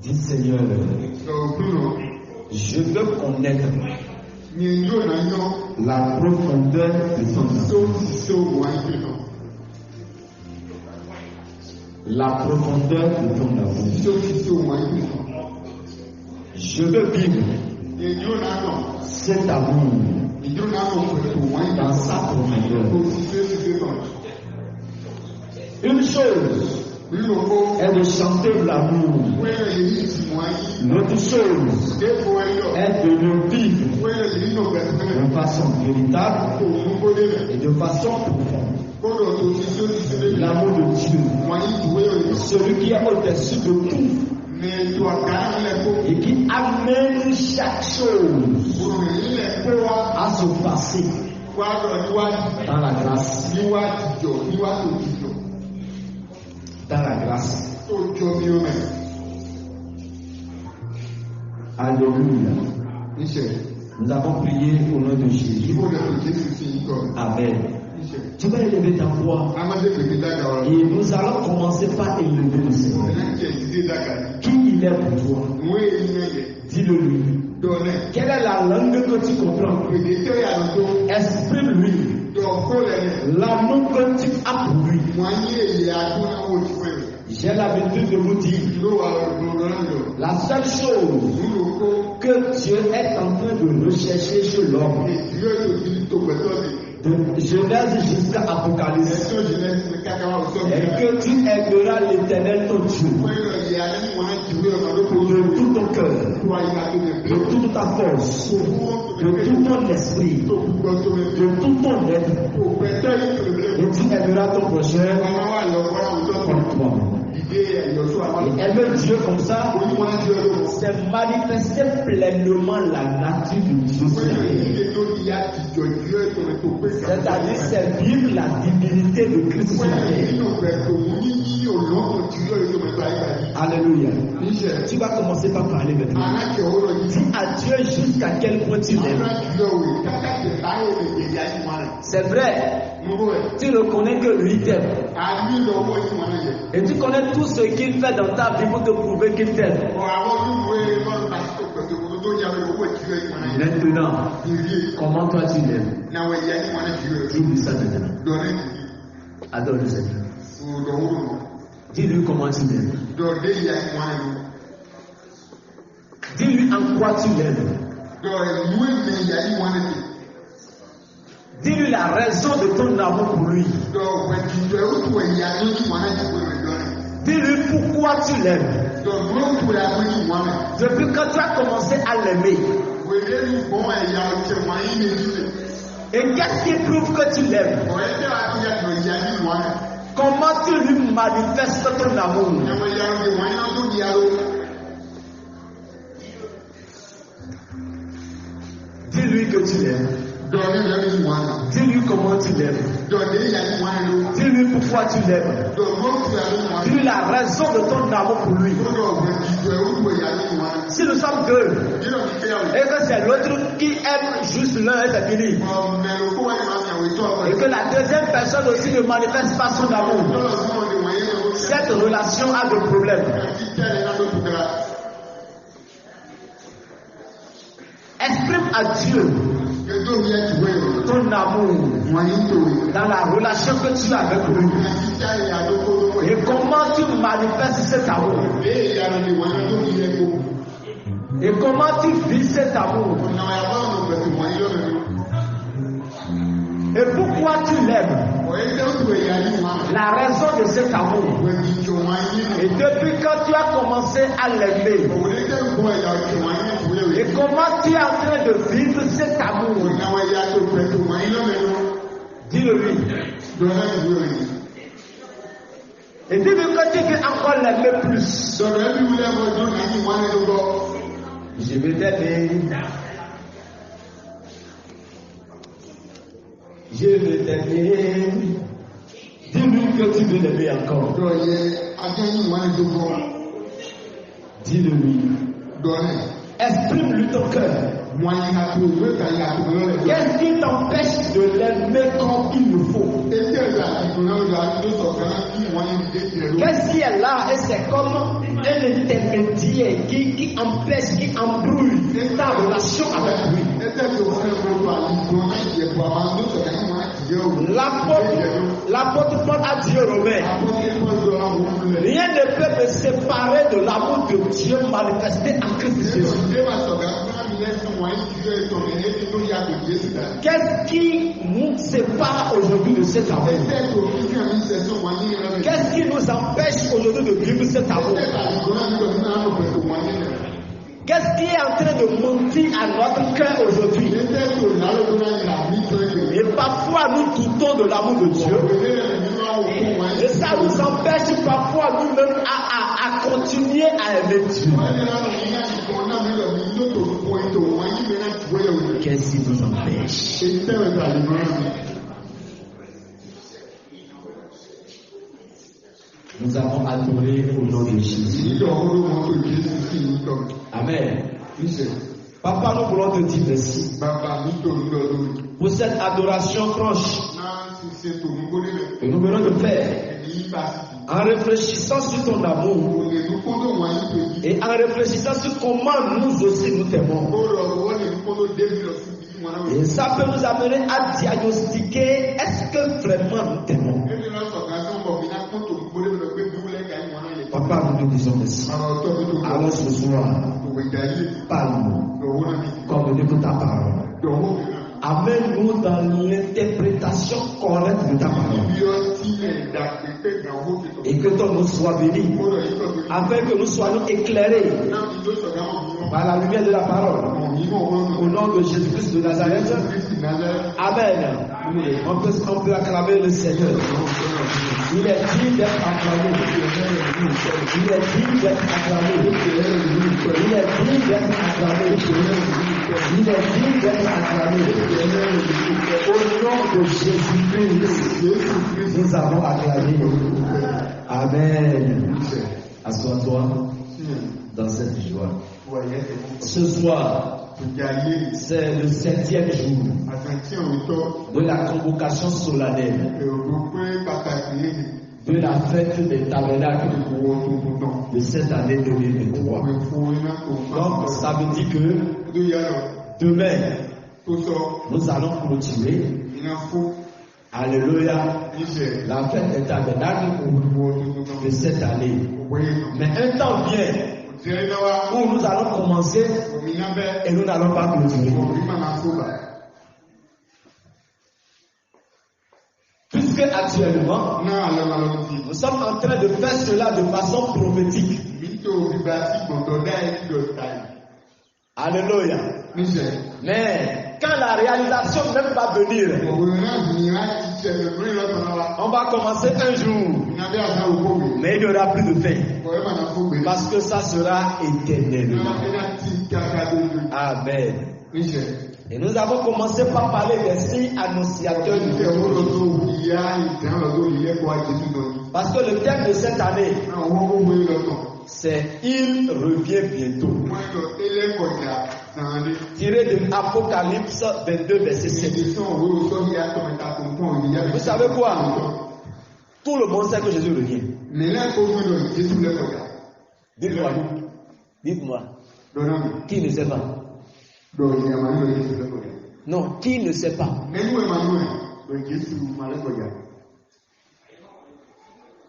Dis Seigneur, je veux connaître la profondeur de ton amour. La profondeur de ton amour. Je veux vivre cet amour dans sa profondeur. Une chose est de chanter l'amour. L'autre chose est de le vivre de façon véritable et de façon profonde. L'amour de Dieu, celui qui est au-dessus de tout et qui amène chaque chose à se passer dans la grâce. Dans la grâce. Alléluia. Nous avons prié au nom de Jésus. Amen. Tu vas élever ta voix et nous allons commencer par élever le Seigneur. Qui il est pour toi? Dis-le lui. Quelle est la langue que tu comprends? Exprime-lui l'amour que tu as pour lui. J'ai l'habitude de vous dire, la seule chose que Dieu est en train de rechercher chez l'homme, de Genèse jusqu'à Apocalypse, et que tu aimeras l'Éternel ton Dieu de tout ton cœur, de toute ta force, de tout ton esprit, de tout ton être, et tu aimeras ton prochain comme toi. Et aimer Dieu comme ça, c'est manifester pleinement la nature de Dieu. C'est-à-dire, c'est vivre la divinité de Christ. Alléluia. Tu vas commencer par parler maintenant. Dis à Dieu jusqu'à quel point tu l'aimes. C'est vrai. Tu reconnais que lui t'aime. Et tu connais tout ce qu'il fait dans ta vie pour te prouver qu'il t'aime. Maintenant, comment toi tu l'aimes? Dis-lui ça maintenant. Adore le Seigneur. Dis-lui comment tu l'aimes. Dis-lui en quoi tu l'aimes. Dis-lui la raison de ton amour pour lui. Dis-lui pourquoi tu l'aimes. Depuis quand tu as commencé à l'aimer. Et qu'est-ce qui prouve que tu l'aimes? Comment tu lui manifestes ton amour? Dis-lui que tu l'aimes. Dis-lui comment tu l'aimes. Dis-lui pourquoi tu l'aimes. Dis-lui la raison de ton amour pour lui. Si nous sommes deux et que c'est l'autre qui aime juste l'un et c'est fini, et que la deuxième personne aussi ne manifeste pas son amour, cette relation a des problèmes. Exprime à Dieu ton amour dans la relation que tu as avec lui. Et comment tu manifestes cet amour. Et comment tu vis cet amour. Et pourquoi tu l'aimes. La raison de cet amour. Et depuis quand tu as commencé à l'aimer. Et comment tu es en train de vivre cet amour. Dis-le-lui. Et dis-lui que tu veux encore l'aimer plus. Je vais t'aimer. Je vais t'aimer. Dis-lui que tu veux l'aimer encore. Dis-le-lui. Exprime-lui ton cœur. Qu'est-ce qui t'empêche de l'aimer comme il le faut? Qu'est-ce qui est là et c'est comme un intermédiaire qui empêche, qui embrouille ta relation avec lui? L'apôtre Paul a dit aux Romains, rien ne peut me séparer de l'amour de Dieu manifesté en Christ Jésus. Qu'est-ce qui nous sépare aujourd'hui de cet amour? Qu'est-ce qui nous empêche aujourd'hui de vivre cet amour? Qu'est-ce qui est en train de monter à notre cœur aujourd'hui? Et parfois nous doutons de l'amour de Dieu. Et ça nous empêche parfois nous-mêmes à continuer à aimer Dieu. Qu'est-ce qui nous empêche? Nous avons adoré au nom de Jésus. Amen. Papa, nous voulons te dire merci pour cette adoration franche que nous venons de faire en réfléchissant sur ton amour et en réfléchissant sur comment nous aussi nous t'aimons. Et ça peut nous amener à diagnostiquer est-ce que vraiment nous t'aimons. Papa, nous te disons merci. Alors ce soir, parle-nous comme de ta parole. Amène-nous dans l'interprétation correcte de ta parole. Et que ton nom soit béni. Afin que nous soyons éclairés par la lumière de la parole. Au nom de Jésus-Christ de Nazareth. Amen. On peut acclamer le Seigneur. Il est digne d'être acclamé. Il est digne d'être acclamé. Il est digne d'être acclamé. Il est digne d'être acclamé. Au nom de Jésus-Christ, nous avons acclamé. Amen. Assois-toi dans cette joie. Ce soir, c'est le 7e jour de la convocation solennelle de la fête des tabernacles de cette année 2023. Donc, ça veut dire que demain, nous allons clôturer. Alléluia. La fête des tabernacles de cette année. Mais un temps vient où nous allons commencer et nous n'allons pas clôturer. Puisque actuellement, nous sommes en train de faire cela de façon prophétique. Alléluia. Mais quand la réalisation même va venir, on va commencer un jour, mais il n'y aura plus de fin. Parce que ça sera éternellement. Amen. Et nous avons commencé par parler des signes annonciateurs du retour. Parce que le thème de cette année, c'est il revient bientôt. Tiré de Apocalypse 22, verset 7. Vous savez quoi? Tout le monde sait que Jésus revient. Dites-moi. Dites-moi. Qui ne sait pas? Non, qui ne sait pas?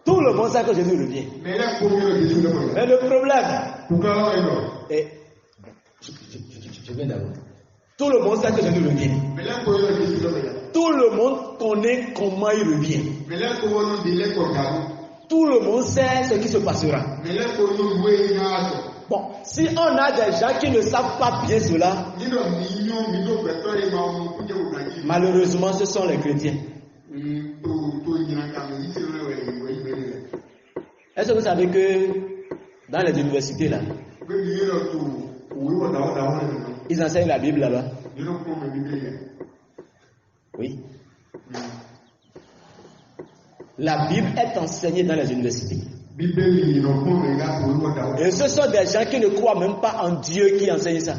Tout le monde sait que Jésus revient. Mais le problème est... Je viens d'abord. Tout le monde sait que Jésus revient. Tout le monde connaît comment il revient. Tout le monde sait ce qui se passera. Bon, si on a des gens qui ne savent pas bien cela, malheureusement, ce sont les chrétiens. Est-ce que vous savez que dans les universités là, ils enseignent la Bible là-bas? Oui. La Bible est enseignée dans les universités. Et Et ce sont des gens qui ne croient même pas en Dieu qui enseigne ça.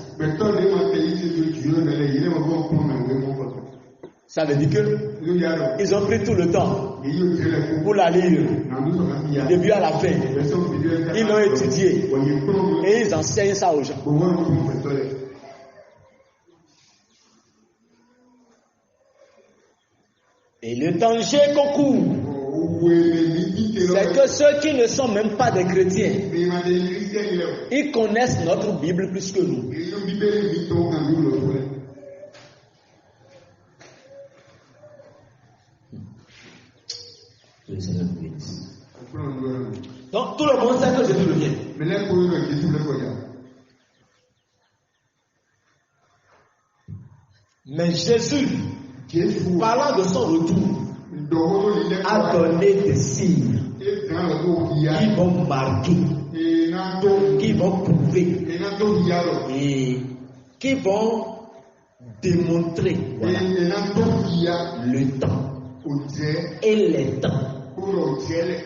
Ça veut dire qu'ils ont pris tout le temps pour la lire, du début à la fin. Ils l'ont étudié et ils enseignent ça aux gens. Et le danger qu'on court, c'est que ceux qui ne sont même pas des chrétiens, ils connaissent notre Bible plus que nous. Donc tout le monde sait que Jésus revient. Mais Jésus, parlant de son retour, a donné des signes qui vont marquer, qui vont prouver et qui vont démontrer le temps et les temps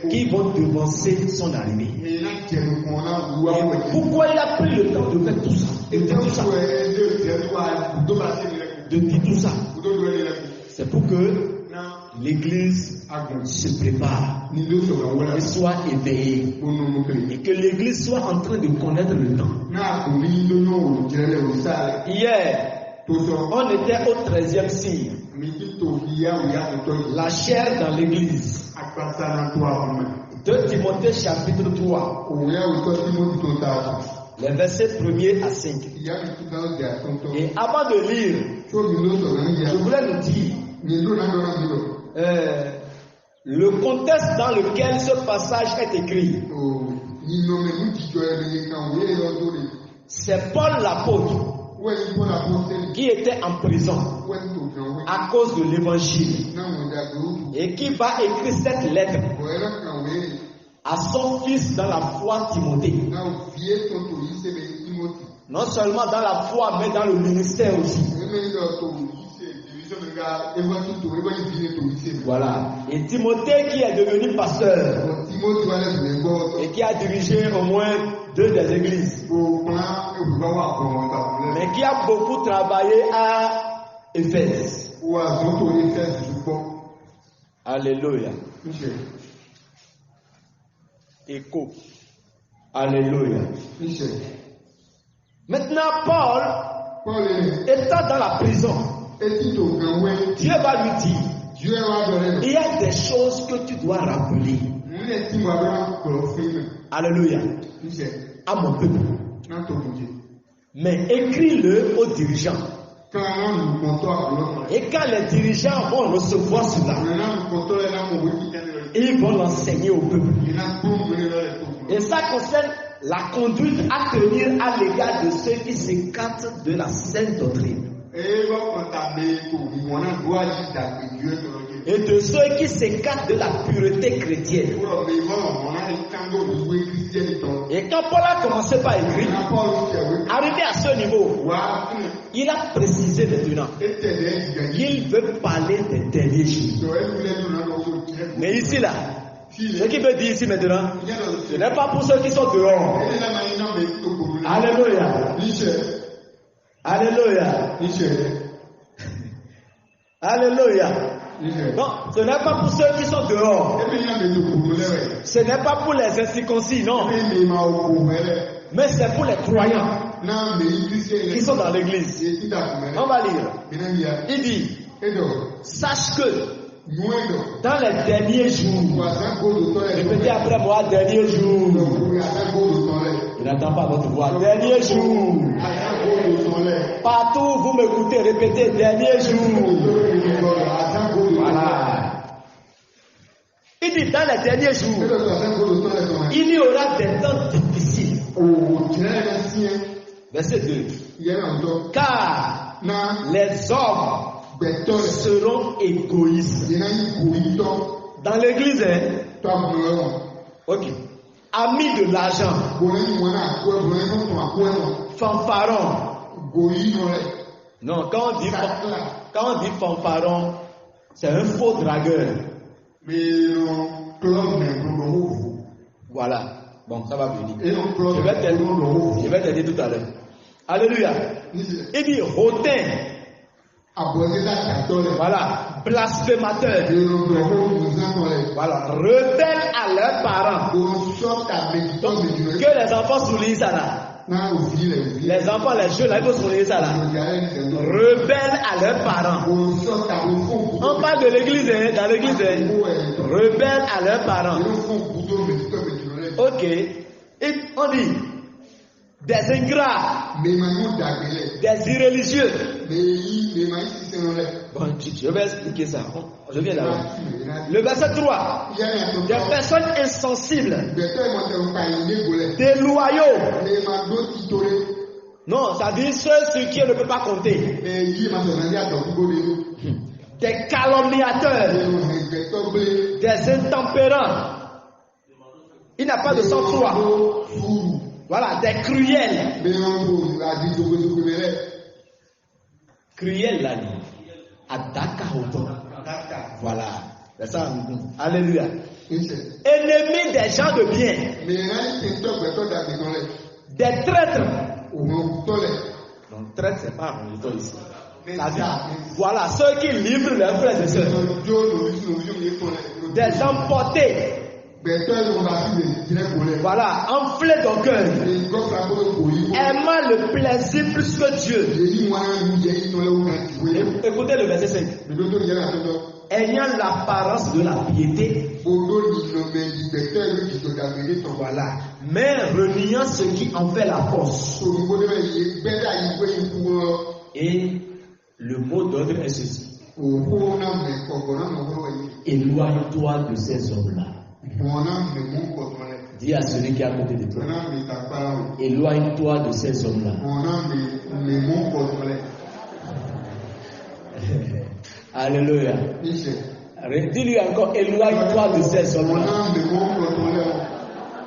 qui vont devancer son arrivée. Et pourquoi il a pris le temps de faire tout ça? Et de dire tout ça? C'est pour que l'Église se prépare et soit éveillée. Et que l'Église soit en train de connaître le temps. Hier, on était au 13e signe. La chair dans l'Église. 2 Timothée chapitre 3. Les versets 1er à 5. Et avant de lire, je voulais nous dire le contexte dans lequel ce passage est écrit. C'est Paul l'apôtre qui était en prison à cause de l'évangile et qui va écrire cette lettre à son fils dans la foi Timothée. Non seulement dans la foi, mais dans le ministère aussi. Voilà. Et Timothée qui est devenu pasteur et qui a dirigé au moins 2 des églises, mais qui a beaucoup travaillé à Éphèse. Alléluia. Écho. Alléluia. Maintenant, Paul étant dans la prison, Dieu va lui dire, il y a des choses que tu dois rappeler. Alléluia. À mon peuple. Mais écris-le aux dirigeants. Et quand les dirigeants vont recevoir cela, ils vont l'enseigner au peuple. Et ça concerne la conduite à tenir à l'égard de ceux qui s'écartent de la sainte doctrine. Et de ceux qui s'écartent de la pureté chrétienne. Et quand Paul a commencé par écrire, arrivé à ce niveau, il a précisé maintenant qu'il veut parler des derniers jours. Mais ici là, ce qu'il veut dire ici maintenant, ce n'est pas pour ceux qui sont dehors. Alléluia. Alléluia. Alléluia. Non, ce n'est pas pour ceux qui sont dehors. Ce n'est pas pour les incirconcis, non. Mais c'est pour les croyants qui sont dans l'église. On va lire. Il dit, sache que dans les derniers jours, répétez après moi, derniers jours. Il n'entend pas votre voix. Derniers jours. Partout où vous m'écoutez, répétez derniers jours. Voilà. Il dit dans les derniers jours, il y aura des temps difficiles. Verset 2. Car les hommes seront égoïstes. Dans l'église, ok. Amis de l'argent, fanfarons. Non, quand on dit fanfaron, c'est un faux dragueur. Voilà. Bon, ça va venir. Je vais t'aider tout à l'heure. Alléluia. Il dit hautain. Voilà. Blasphémateur. Voilà. Rebelle à leurs parents. Donc, que les enfants soulignent ça là. Les enfants, les jeunes, là, ils vont souligner ça là. Rebelles à leurs parents. On parle de l'église, hein, dans l'église. Hein. Rebelles à leurs parents. Ok. Et on dit des ingrats, des irréligieux. Bon, je vais expliquer ça. Je viens là. Le verset 3. Des personnes insensibles, des loyaux. Non, ça dit ceux sur qui on ne peut pas compter. Des calomniateurs, des intempérants. Il n'a pas de sang-froid. Voilà, des cruels. Cruels là, Adaka autant. Voilà. C'est ça. Alléluia. Ennemis des gens de bien. Des traîtres. Non, traître, c'est pas un ici. Voilà, ceux qui livrent leurs frères et sœurs. Des emportés. Voilà, enflés d'orgueil. Aimant le plaisir plus que Dieu. Écoutez le verset 5. Ayant l'apparence de la piété. Voilà. Mais reniant ce qui en fait la force. Et le mot d'ordre est ceci. Éloigne-toi de ces hommes-là. Dis à celui qui est à côté de toi. Éloigne-toi de ces hommes-là. Alléluia. Dis-lui encore, éloigne-toi de ces hommes-là.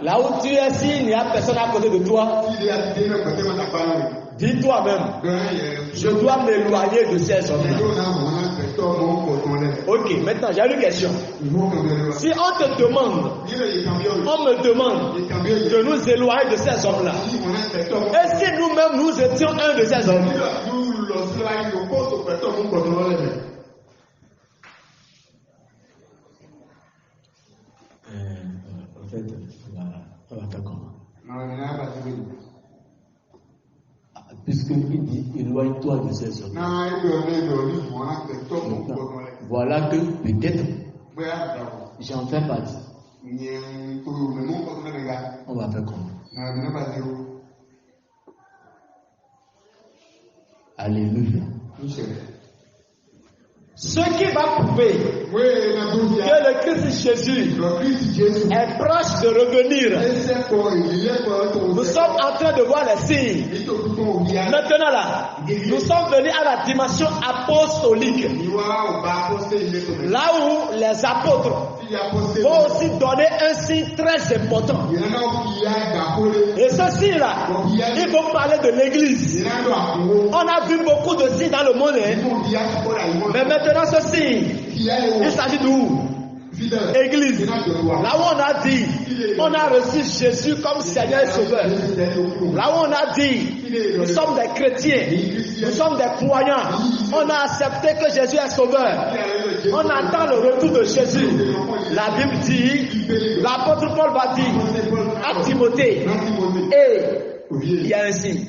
Là où tu es, s'il n'y a personne à côté de toi, dis toi-même, je dois m'éloigner de ces hommes-là. Ok, maintenant j'ai une question. Si on te demande, on me demande de nous éloigner de ces hommes-là, et si nous-mêmes nous étions un de ces hommes? En fait, on va faire comment? Puisqu'il dit éloigne-toi de ces hommes. Voilà que peut-être j'en fais partie. On va faire comment? Alléluia. Ce qui va prouver que le Christ Jésus est proche de revenir. Nous sommes en train de voir les signes. Maintenant là, nous sommes venus à la dimension apostolique. Là où les apôtres vont aussi donner un signe très important. Et ce signe-là, ils vont parler de l'église. On a vu beaucoup de signes dans le monde. Mais maintenant, ce signe, il s'agit d'où? Église. Là où on a dit, on a reçu Jésus comme Seigneur et Sauveur. Là où on a dit, nous sommes des chrétiens, nous sommes des croyants. On a accepté que Jésus est Sauveur. On attend le retour de Jésus. La Bible dit, l'apôtre Paul va dire à Timothée, et il y a un signe.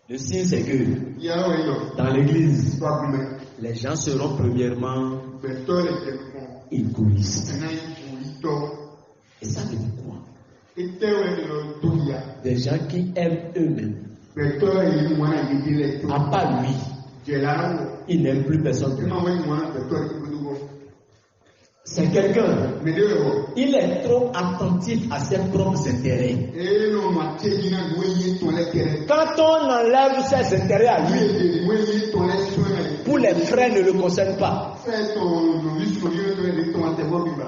Le signe, c'est que dans l'église, les gens seront premièrement égoïstes. Et ça veut dire quoi? Des gens qui aiment eux-mêmes. À part lui, il n'aime plus personne. C'est quelqu'un, il est trop attentif à ses propres intérêts. Quand on enlève ses intérêts à lui, pour les frères ne le concernent pas.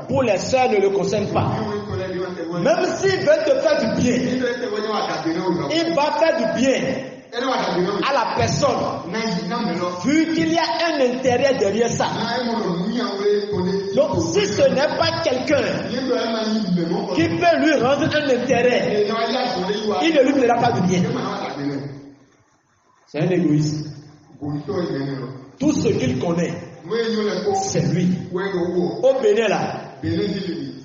Pour les sœurs ne le concernent pas. Même s'il veut te faire du bien, il va faire du bien. à la personne, vu qu'il y a un intérêt derrière ça. Donc, si ce n'est pas quelqu'un qui peut lui rendre un intérêt, il ne lui plaira pas de bien. C'est un égoïste. Tout ce qu'il connaît, c'est lui. Au Bénin, là,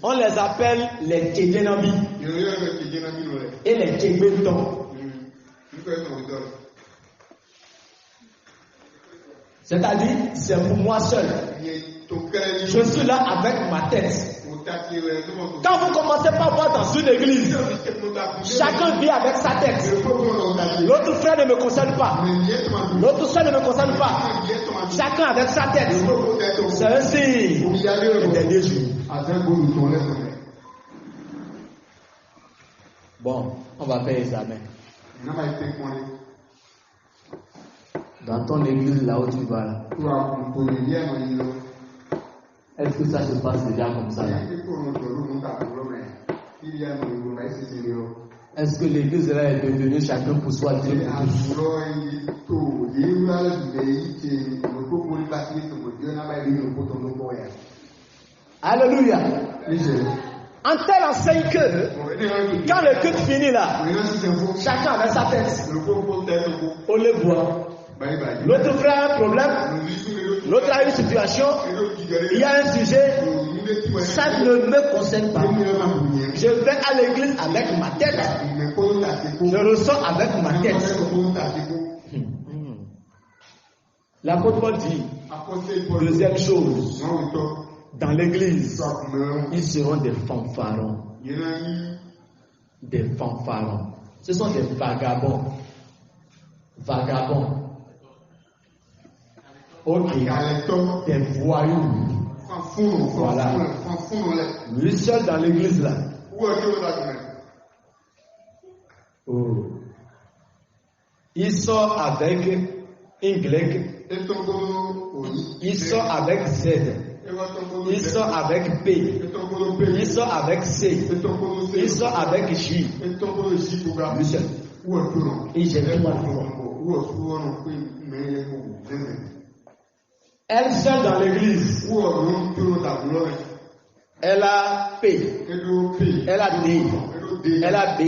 on les appelle les Kédénabi et les Kébétons. C'est-à-dire, c'est pour moi seul. Je suis là avec ma tête. Quand vous commencez par voir dans une église, chacun vit avec sa tête. L'autre frère ne me concerne pas. L'autre soeur ne me concerne pas. Chacun avec sa tête. C'est ainsi. Le dernier jour. Bon, on va faire examen. Dans ton église, là où tu vas, là. Est-ce que ça se passe déjà comme ça là? Est-ce que l'église là est devenue chacun pour soi, Dieu pour tous? Alléluia. En tel enseigne que quand le culte finit là, chacun avec sa tête. On le voit. L'autre frère a un problème, l'autre a une situation, il y a un sujet, ça ne me concerne pas. Je vais à l'église avec ma tête, je ressens avec ma tête. L'apôtre Paul dit, deuxième chose, dans l'église, ils seront des fanfarons. Des fanfarons. Ce sont des vagabonds. Vagabonds. Ok, des voyous. Voilà. Lui seul dans l'église là. Oh. Il sort avec Y. Il sort avec Z. Il sort avec P. Il sort avec C. Il sort avec J. Lui seul. Et j'ai tout à voir. Elle seule dans l'église. Elle a P. Elle a D. Elle a B.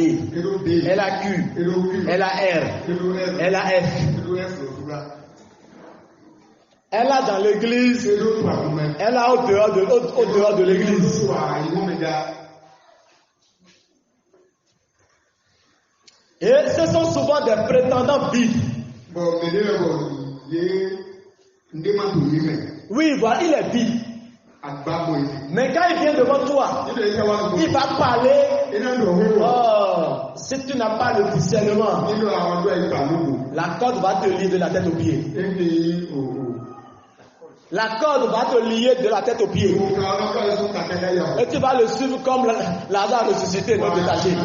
Elle a Q. Elle a R. Elle a F. Elle a dans l'église. Elle a au dehors de l'église. Et ce sont souvent des prétendants vides. Oui, voilà, il est vide. Mais quand il vient devant toi, il va parler. Oh, si tu n'as pas le discernement, la corde va te lier de la tête aux pieds. La corde va te lier de la tête aux pieds. Et tu vas le suivre comme Lazare ressuscité dans l'étagère.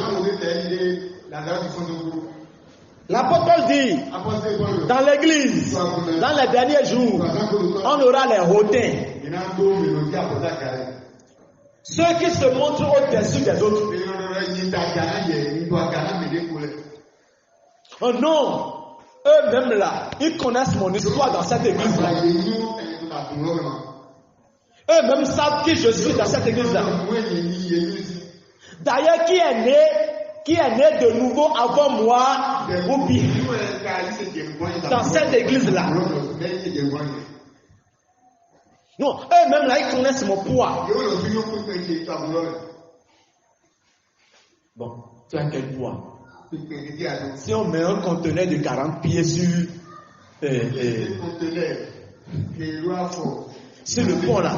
L'apôtre Paul dit, dans l'église, dans les derniers jours, on aura les hautains. Ceux qui se montrent au-dessus des autres. Oh non, eux-mêmes là, ils connaissent mon histoire dans cette église-là. Eux-mêmes savent qui je suis dans cette église-là. D'ailleurs, qui est né de nouveau avant moi, ou bien dans cette église-là. Non, eux-mêmes là, ils connaissent mon poids. Bon, tu as quel poids? Si on met un conteneur de 40 pieds sur le pont là,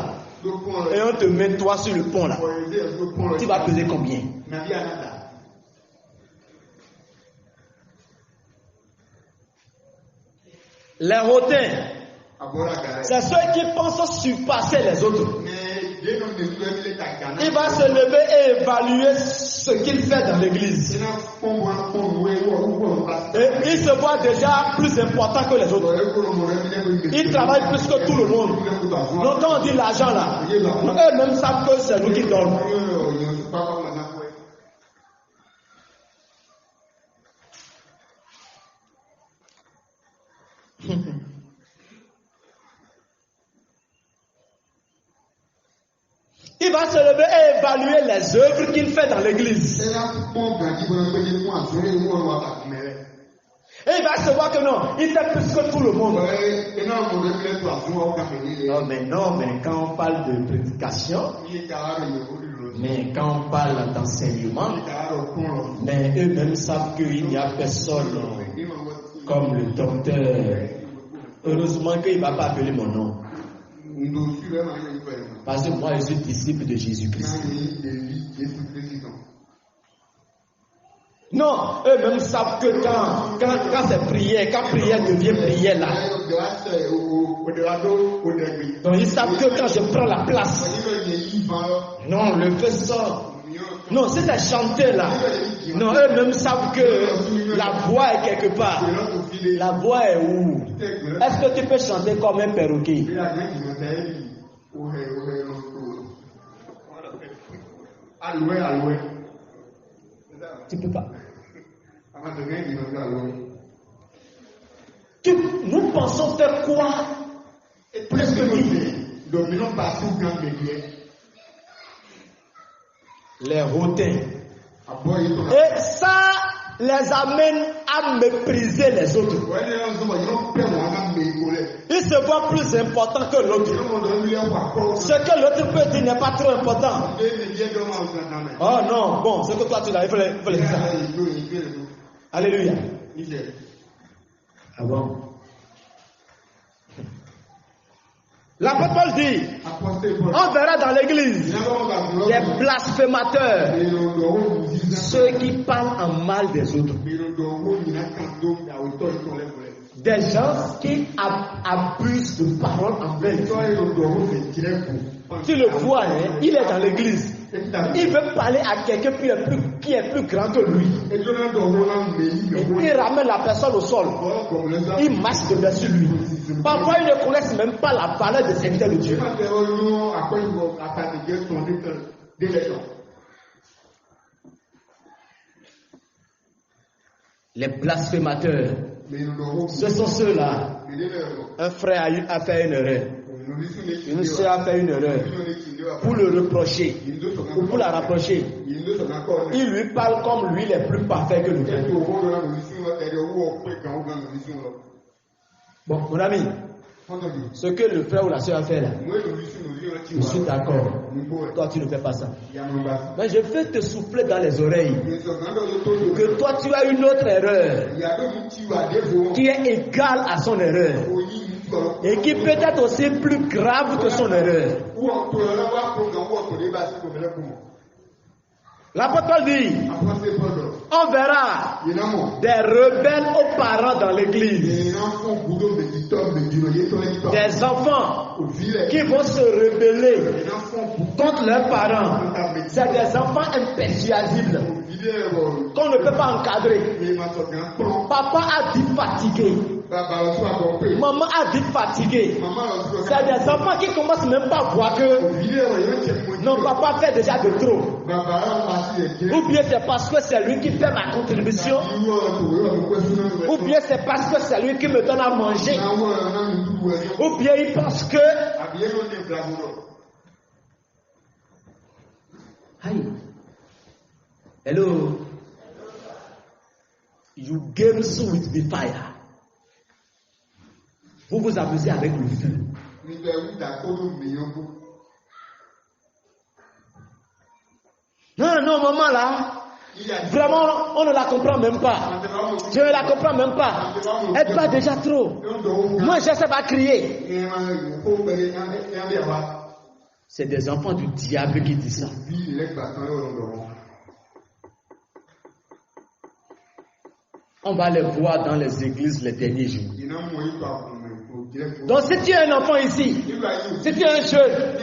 et on te met toi sur le pont là, tu vas peser combien? Les hautains, c'est ceux qui pensent surpasser les autres. Il va se lever et évaluer ce qu'il fait dans l'église. Et il se voit déjà plus important que les autres. Il travaille plus que tout le monde. Donc quand on dit l'argent là, eux-mêmes savent que c'est nous qui donnons. Il va se lever et évaluer les œuvres qu'il fait dans l'église. Et il va se voir que non, il fait plus que tout le monde. Non, mais quand on parle de prédication, mais quand on parle d'enseignement, mais eux-mêmes savent qu'il n'y a personne comme le docteur. Heureusement qu'il ne va pas appeler mon nom. Parce que moi, je suis disciple de Jésus-Christ. Non, eux-mêmes savent que quand c'est prière, quand prière devient prière là. Donc ils savent que quand je prends la place, non, le feu sort. Non, c'est un chanteur là. Non, eux-mêmes savent que la voix est quelque part. La voix est où? Est-ce que tu peux chanter comme un perroquet? Tu peux pas. Nous pensons faire quoi? Plus que dire. Les hautains. Et ça les amène à mépriser les autres. Ils se voient plus importants que l'autre. Ce que l'autre peut dire n'est pas trop important. Oh non, bon, ce que toi tu l'as, il faut le dire ça. Alléluia. Ah bon? L'apôtre Paul dit, on verra dans l'église des blasphémateurs, ceux qui parlent en mal des autres, des gens qui abusent de paroles en vain. Tu le vois, hein, il est dans l'église. Il veut parler à quelqu'un qui est plus grand que lui. Et il ramène la personne au sol. Il marche dessus lui. Parfois, ils ne connaissent même pas la valeur des serviteurs de Dieu. Les blasphémateurs, ce sont ceux-là. Un frère a fait une erreur. Une soeur a fait une erreur. Pour le reprocher ou pour la rapprocher, il lui parle comme lui, il est plus parfait que nous. Bon, mon ami, ce que le frère ou la soeur a fait là, je suis d'accord. Toi, tu ne fais pas ça. Mais je vais te souffler dans les oreilles que toi, tu as une autre erreur qui est égale à son erreur et qui peut être aussi plus grave que son erreur. L'apôtre dit, on verra des rebelles aux parents dans l'église, des enfants qui vont se rebeller contre leurs parents. C'est des enfants impersuasibles qu'on ne peut pas encadrer. Papa a dit fatigué, maman a dit fatigué. C'est des enfants qui commencent même pas à voir que non, papa fait déjà de trop. Ou bien c'est parce que c'est lui qui fait ma contribution. Ou bien c'est parce que c'est lui qui me donne à manger. Ou bien il pense que... Hi. Hello. You games with the fire. Vous vous amusez avec le feu. Non, maman là, vraiment, on ne la comprend même pas. Je ne la comprends même pas. Elle parle déjà trop. Moi, je sais pas crier. C'est des enfants du diable qui disent ça. On va les voir dans les églises les derniers jours. Donc si tu es un enfant ici, si tu es un jeune,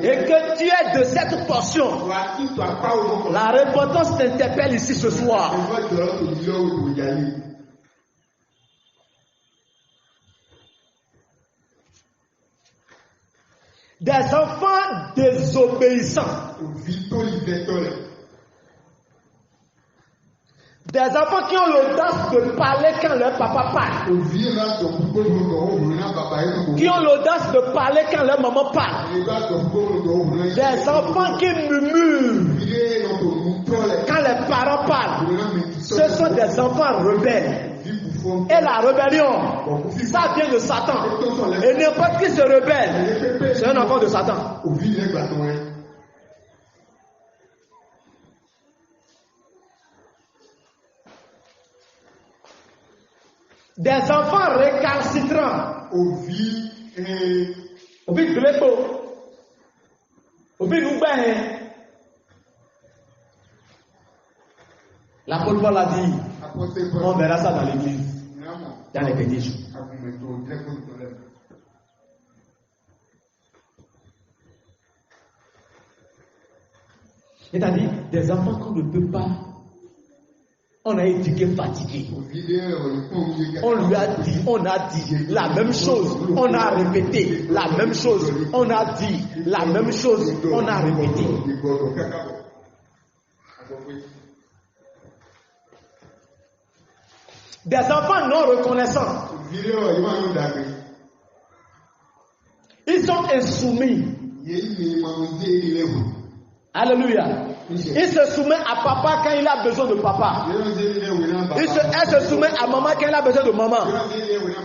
et que tu es de cette portion, la repentance t'interpelle ici ce soir. Des enfants désobéissants. Des enfants qui ont l'audace de parler quand leur papa parle. Qui ont l'audace de parler quand leur maman parle. Des enfants qui murmurent quand les parents parlent. Ce sont des enfants rebelles. Et la rébellion, ça vient de Satan. Et n'importe qui se rebelle, c'est un enfant de Satan. Des enfants récalcitrants. L'apôtre Paul a dit, on verra ça dans l'église, dans les petits jours. C'est-à-dire, des enfants qu'on ne peut pas. On a éduqué fatigué. On lui a dit, on a dit la même chose. On a répété la même chose. On a dit la même chose. On a répété. Des enfants non reconnaissants. Ils sont insoumis. Alléluia. Il se soumet à papa quand il a besoin de papa. Elle se soumet à maman quand il a besoin de maman.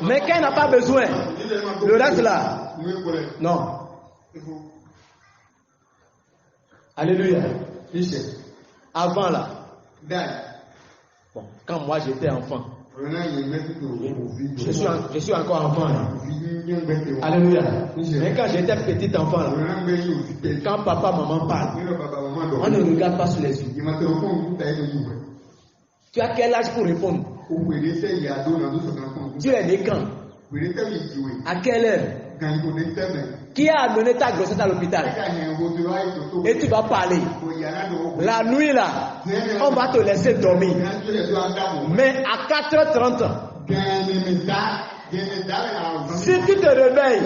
Mais quand il n'a pas besoin, le reste là, non. Alléluia. Avant là, bon, quand moi j'étais enfant, je suis encore enfant là. Alléluia. Mais quand j'étais petit enfant là, quand papa, maman parle, on ne regarde pas sur les yeux. Tu as quel âge pour répondre? Tu es né quand? À quelle heure? Qui a amené ta grossesse à l'hôpital? Et tu vas parler. La nuit là, on va te laisser dormir. Mais à 4h30, si tu te réveilles,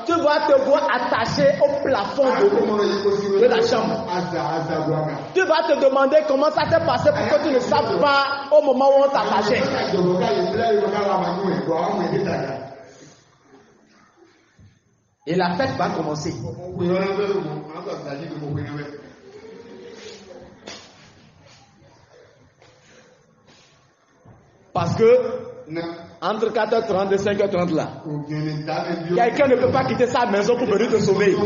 tu vas te voir attaché au plafond de la chambre. Tu vas te demander comment ça s'est passé pour que tu ne saches pas au moment où on t'attachait. Et la fête va commencer. Parce que entre 4h30 et 5h30 là, quelqu'un ne peut pas quitter sa maison pour venir te sauver.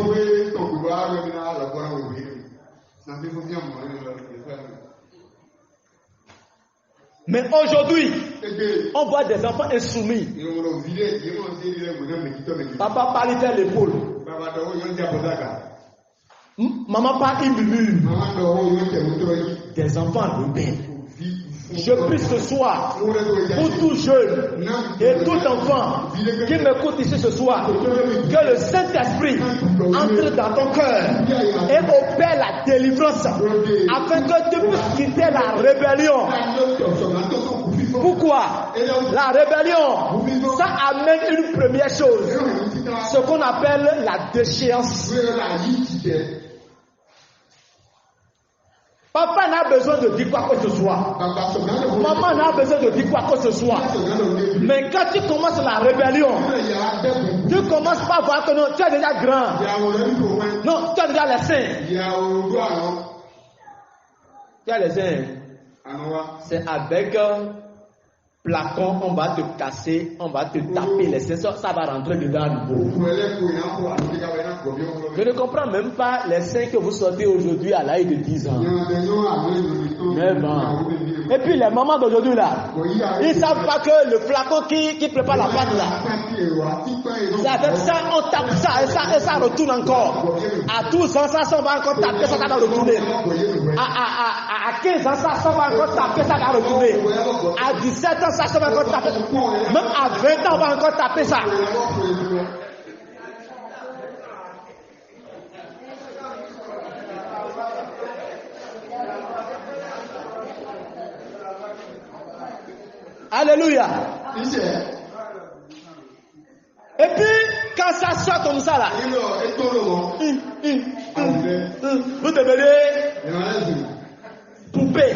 Mais aujourd'hui, on voit des enfants insoumis. Papa parle, il fait l'épaule. Maman parle, il murmure. Des enfants rebelles. Je prie ce soir pour tout jeune et tout enfant qui m'écoute ici ce soir, que le Saint-Esprit entre dans ton cœur et opère la délivrance afin que tu puisses quitter la rébellion. Pourquoi? La rébellion, ça amène une première chose, ce qu'on appelle la déchéance. Papa n'a besoin de dire quoi que ce soit. Maman n'a besoin de dire quoi que ce soit. Mais quand tu commences la rébellion, tu commences pas à voir que non, tu es déjà grand. Non, tu as déjà les seins. Tu as les seins. C'est avec placon, on va te casser, on va te taper les seins, ça va rentrer dedans à nouveau. Je ne comprends même pas les seins que vous sortez aujourd'hui à l'âge de 10 ans. Même. Et puis les mamans d'aujourd'hui là, ils ne savent pas que le flacon qui prépare la pâte là, c'est avec ça, on tape ça et ça retourne encore. À 12 ans, ça va encore taper, ça va retourner. À 15 ans, ça va encore taper, ça va retourner. À 17 ans, ça va encore taper. Même à 20 ans, on va encore taper ça. Alléluia. Et puis, quand ça sort comme ça là, vous devenez poupée.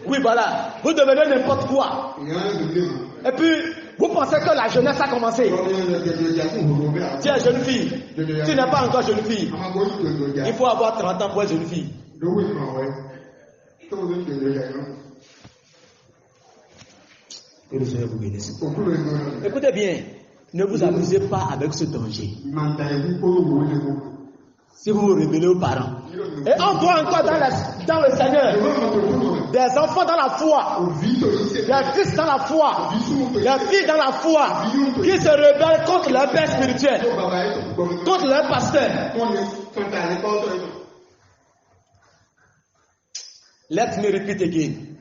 Oui, voilà. Vous devenez n'importe quoi. Et puis, vous pensez que la jeunesse a commencé. Tu es jeune fille. Tu n'es pas encore jeune fille. Il faut avoir 30 ans pour être jeune fille. Que le Seigneur vous bénisse. Écoutez bien, ne vous amusez pas avec ce danger. Si vous vous révélez aux parents. Et on voit encore dans le Seigneur des enfants dans la foi, des fils dans la foi, des filles dans la foi qui se rebellent contre leur père spirituel, contre leur pasteur. Let me repeat again.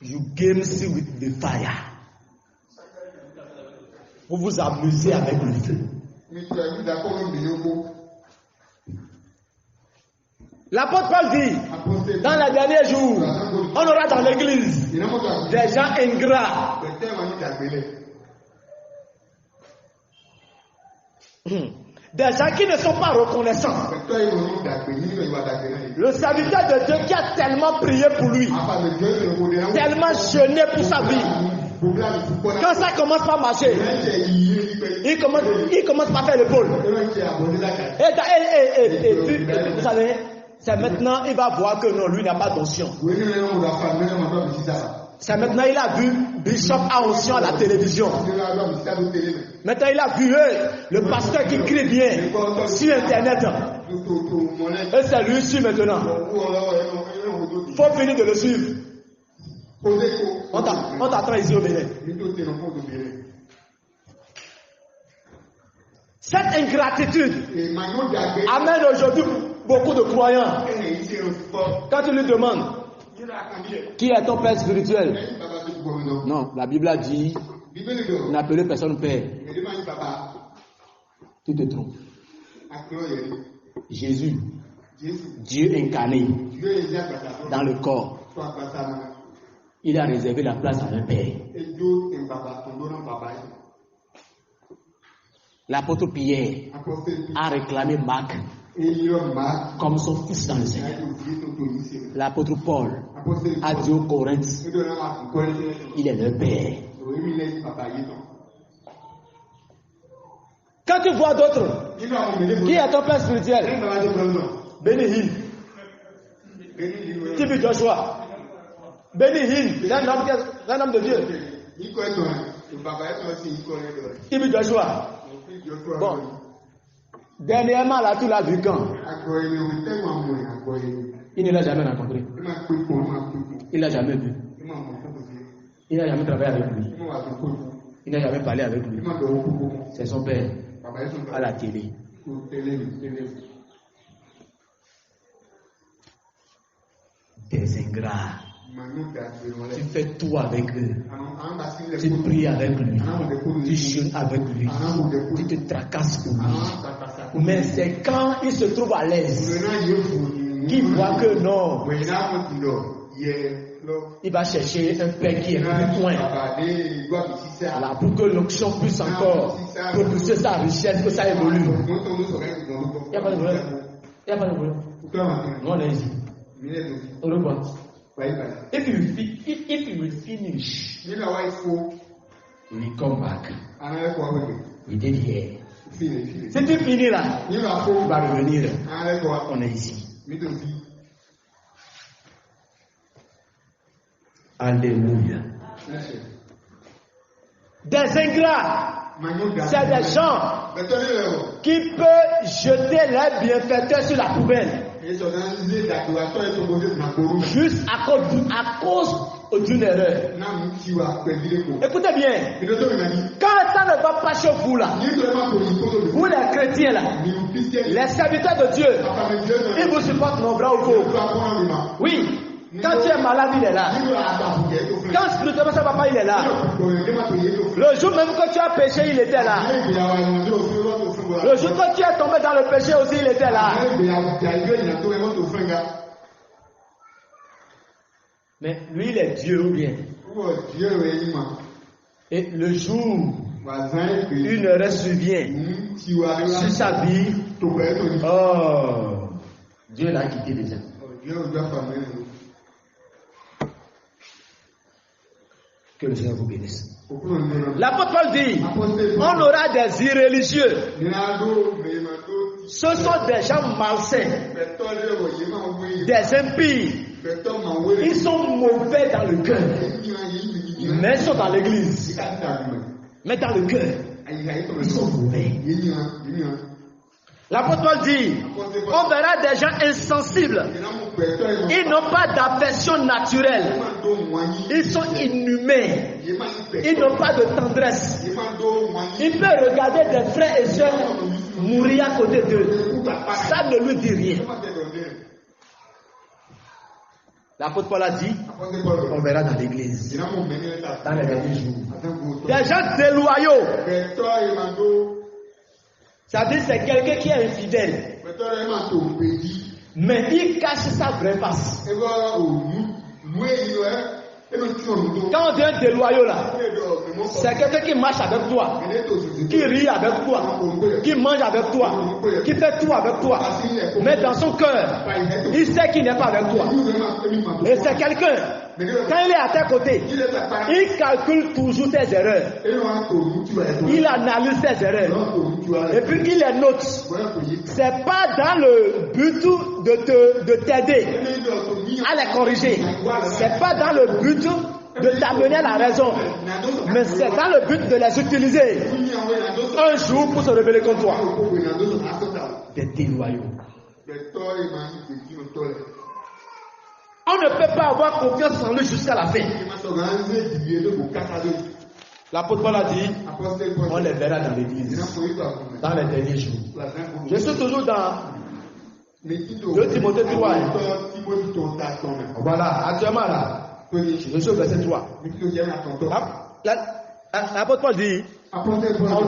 You games with the fire. Vous vous amusez avec le feu. L'apôtre Paul dit, dans les derniers jours, on aura dans l'église des gens ingrats. Des gens qui ne sont pas reconnaissants. Le serviteur de Dieu qui a tellement prié pour lui, tellement jeûné pour sa vie. Quand ça commence par marcher, il commence par faire l'épaule. Et puis, vous savez, c'est maintenant, il va voir que non, lui n'a pas d'onction. C'est maintenant, il a vu Bishop a onction à la télévision. Maintenant, il a vu le pasteur qui crie bien sur Internet. Et c'est lui suit maintenant. Il faut finir de le suivre. On t'attend ici au Bénin. Cette ingratitude amène aujourd'hui beaucoup de croyants. Quand tu lui demandes qui est ton père spirituel, non, la Bible a dit n'appelez personne père. Tu te trompes. Jésus, Dieu incarné dans le corps, il a réservé la place à un père. L'apôtre Pierre a réclamé Marc comme son fils dans le Seigneur. L'apôtre Paul a dit aux Corinthiens, il est le père. Quand tu vois d'autres, qui est ton père spirituel? Benny Hinn, Tibi Joshua. Benny Hinn, c'est un homme de Dieu. Tibi Joshua. Bon. Dernièrement, là, tu l'as vu quand? Il ne l'a jamais rencontré. Il ne l'a jamais vu. Il n'a jamais travaillé avec lui. Il n'a jamais parlé avec lui. C'est son père à la télé. Des ingrats. Tu fais tout avec eux. Tu pries avec lui. Tu jeûnes avec lui. Tu te tracasses pour lui. Mais c'est quand il se trouve à l'aise qu'il voit que non. Il va chercher un père qui est plus loin. Là, pour que l'onction puisse encore propulser sa richesse, que ça évolue. Il n'y a pas de problème. Il n'y a pas de problème. Nous, on est ici. On le voit. If you will finish, we come back. We did here. Si tu finis là, tu vas revenir. On est ici. Alléluia. Des ingrats, c'est des gens qui peuvent jeter leurs bienfaiteurs sur la poubelle. Juste à cause d'une erreur. Écoutez bien, quand ça ne va pas chez vous là, vous les chrétiens là, les serviteurs de Dieu, ils vous supportent mon bras au dos. Oui. Quand tu es malade, il est là. Quand spirituellement ça va pas, il est là. Le jour même que tu as péché, il était là. Le jour que tu es tombé dans le péché aussi, il était là. Mais lui, il est Dieu ou bien. Et le jour une erreur survient sur sa vie, oh, Dieu l'a quitté déjà. Que le Seigneur vous bénisse. L'apôtre Paul dit, on aura des irréligieux. Ce sont des gens malsains, des impies. Ils sont mauvais dans le cœur, mais ils sont dans l'église. Mais dans le cœur, ils sont mauvais. L'apôtre Paul dit, on verra des gens insensibles. Ils n'ont pas d'affection naturelle. Ils sont inhumains. Ils n'ont pas de tendresse. Ils peuvent regarder des frères et sœurs mourir à côté d'eux. Ça ne lui dit rien. L'apôtre Paul a dit, on verra dans l'église, dans les derniers jours. Des gens déloyaux. Ça veut dire c'est quelqu'un qui est infidèle. Mais il cache sa vraie face. Quand on dit un déloyau là, c'est quelqu'un qui marche avec toi, qui rit avec toi, qui mange avec toi, qui fait tout avec toi. Mais dans son cœur, il sait qu'il n'est pas avec toi. Et c'est quelqu'un, quand il est à tes côtés, il calcule toujours tes erreurs. Il analyse tes erreurs. Et puis il les note. C'est pas dans le but de t'aider à les corriger. C'est pas dans le but de t'amener à la raison, mais c'est dans le but de les utiliser un jour pour se révéler contre toi. Des déloyaux. On ne peut pas avoir confiance en lui jusqu'à la fin. L'apôtre Paul a dit, on les verra dans l'église, dans les derniers jours. Je suis toujours dans 2 Timothée 3. Voilà, actuellement là. Je suis au verset 3. L'apôtre Paul dit, on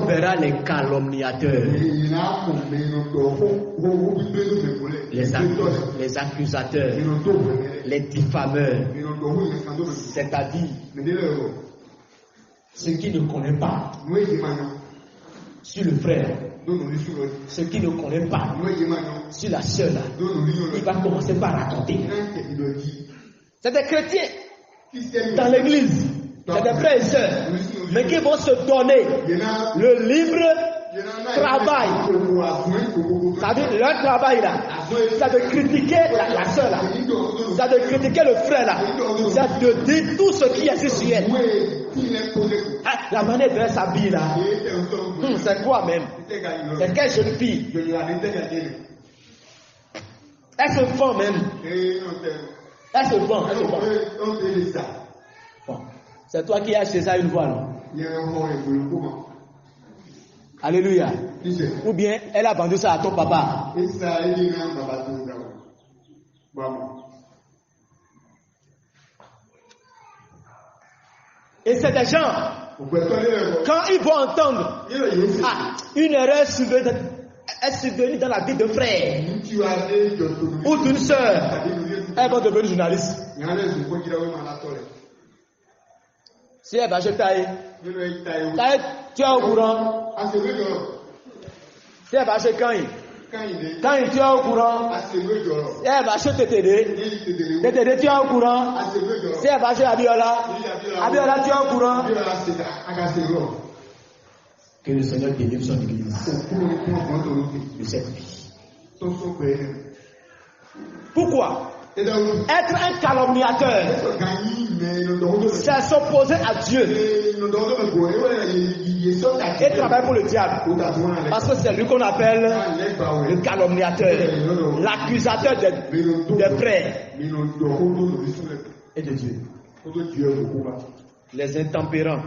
verra les calomniateurs, les accusateurs, les diffameurs, c'est-à-dire ceux qui ne connaissent pas sur le frère, ceux qui ne connaissent pas sur la sœur, il va commencer par raconter. C'est des chrétiens dans l'église, c'est des frères et sœurs, mais qui vont se donner le libre travail. Ça veut dire leur travail là, c'est de critiquer la sœur là, c'est de critiquer le frère là, c'est de dire tout ce qui est sur elle. La manière dont elle s'habille là, c'est quoi même? C'est quelle jeune fille? Elle se vend même. Elle se vend. Bon. C'est toi qui as acheté ça une fois, non? Alléluia. Ou bien elle a vendu ça à ton papa. Et c'est des gens, quand ils vont entendre une erreur est survenue dans la vie d'un frère ou d'une soeur, elles vont devenir journalistes. Si elle va acheter taille, tu es au courant. Si elle va acheter quand tu es au courant. Si elle va acheter TTD, tu es au courant. Si elle va acheter Abiola, tu es au courant. Que le Seigneur délivre son église de cette vie. Pourquoi? Être un calomniateur, c'est s'opposer à Dieu et travailler pour le diable. Parce que c'est lui qu'on appelle le calomniateur, l'accusateur des frères et de Dieu. Les intempérants.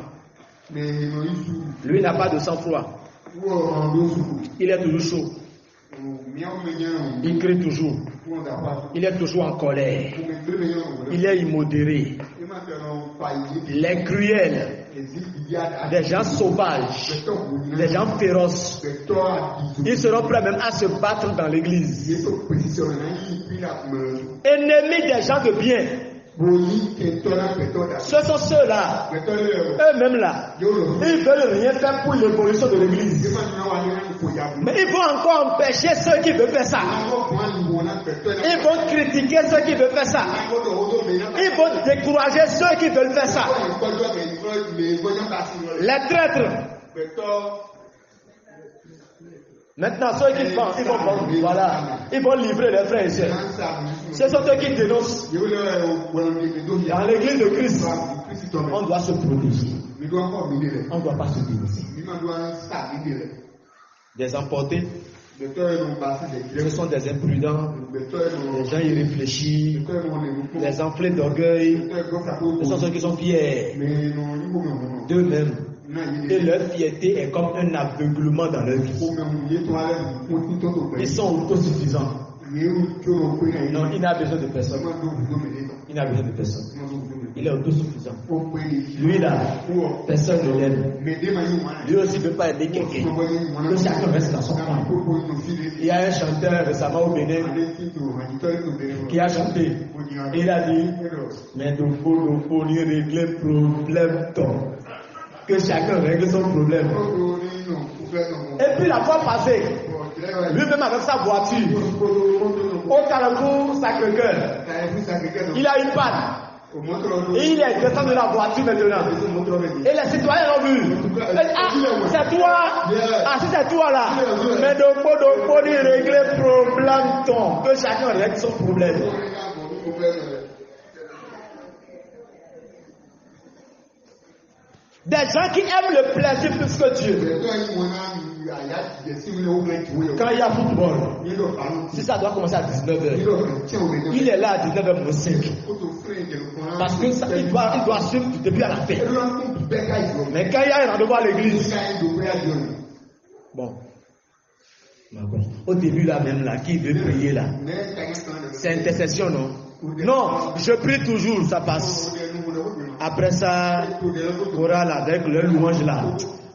Lui n'a pas de sang-froid. Il est toujours chaud. Il crie toujours. Il est toujours en colère. Il est immodéré. Il est cruel. Des gens sauvages. Des gens féroces. Ils seront prêts même à se battre dans l'église. Ennemis des gens de bien. Ce sont ceux-là, eux-mêmes là, ils ne veulent rien faire pour l'évolution de l'église. Mais ils vont encore empêcher ceux qui veulent faire ça. Ils vont critiquer ceux qui veulent faire ça. Ils vont décourager ceux qui veulent faire ça. Les traîtres. Maintenant, ceux qui font, ils vont livrer les frères et sœurs. Ce sont ceux qui dénoncent. Dans l'église de Christ, on doit se protéger. On ne doit pas se dénoncer. Des emportés, ce sont des imprudents, des gens irréfléchis, des enflés d'orgueil, ce sont ceux qui sont fiers d'eux-mêmes. Et leur fierté est comme un aveuglement dans leur vie. Ils sont autosuffisants. Non, il n'a besoin de personne. Il n'a besoin de personne. Il est autosuffisant. Lui là, personne ne l'aime. Lui aussi ne peut pas aider quelqu'un. Que chacun reste dans son coin. Il y a un chanteur récemment au Bénin qui a chanté. Il a dit, mais il faut régler le problème ton. Que chacun règle son problème. Et puis la fois passée, lui-même avec sa voiture, au Carrefour Sacré-Cœur, il a une panne. Et il est descendu de la voiture maintenant. Et les citoyens l'ont vu. Ah, c'est toi. Ah, si c'est toi là. Mais il faut régler le problème ton. Que chacun règle son problème. Des gens qui aiment le plaisir plus que Dieu. Quand il y a football, si ça doit commencer à 19h, il est là à 19h05. Parce que ça, il doit suivre du début à la fin. Mais quand il y a un rendez-vous à l'église, bon. Au début là même là, qui veut prier là? C'est intercession, non? Non, je prie toujours, ça passe. Après ça, chorale avec le louange là.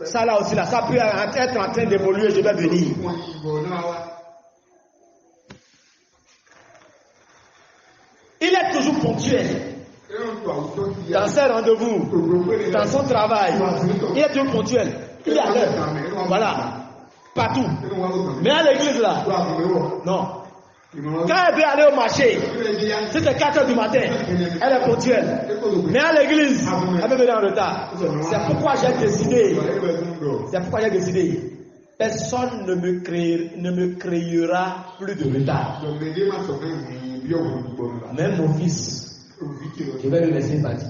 Ça là aussi là, ça peut être en train d'évoluer, je vais venir. Il est toujours ponctuel. Dans ses rendez-vous, dans son travail, il est toujours ponctuel. Il est à l'heure. Voilà. Partout. Mais à l'église là, non. Quand elle veut aller au marché, si c'est 4h du matin, elle est ponctuelle. Mais à l'église, elle peut venir en retard. C'est pourquoi j'ai décidé. Personne ne me créera plus de retard. Même mon fils, je vais lui laisser partir.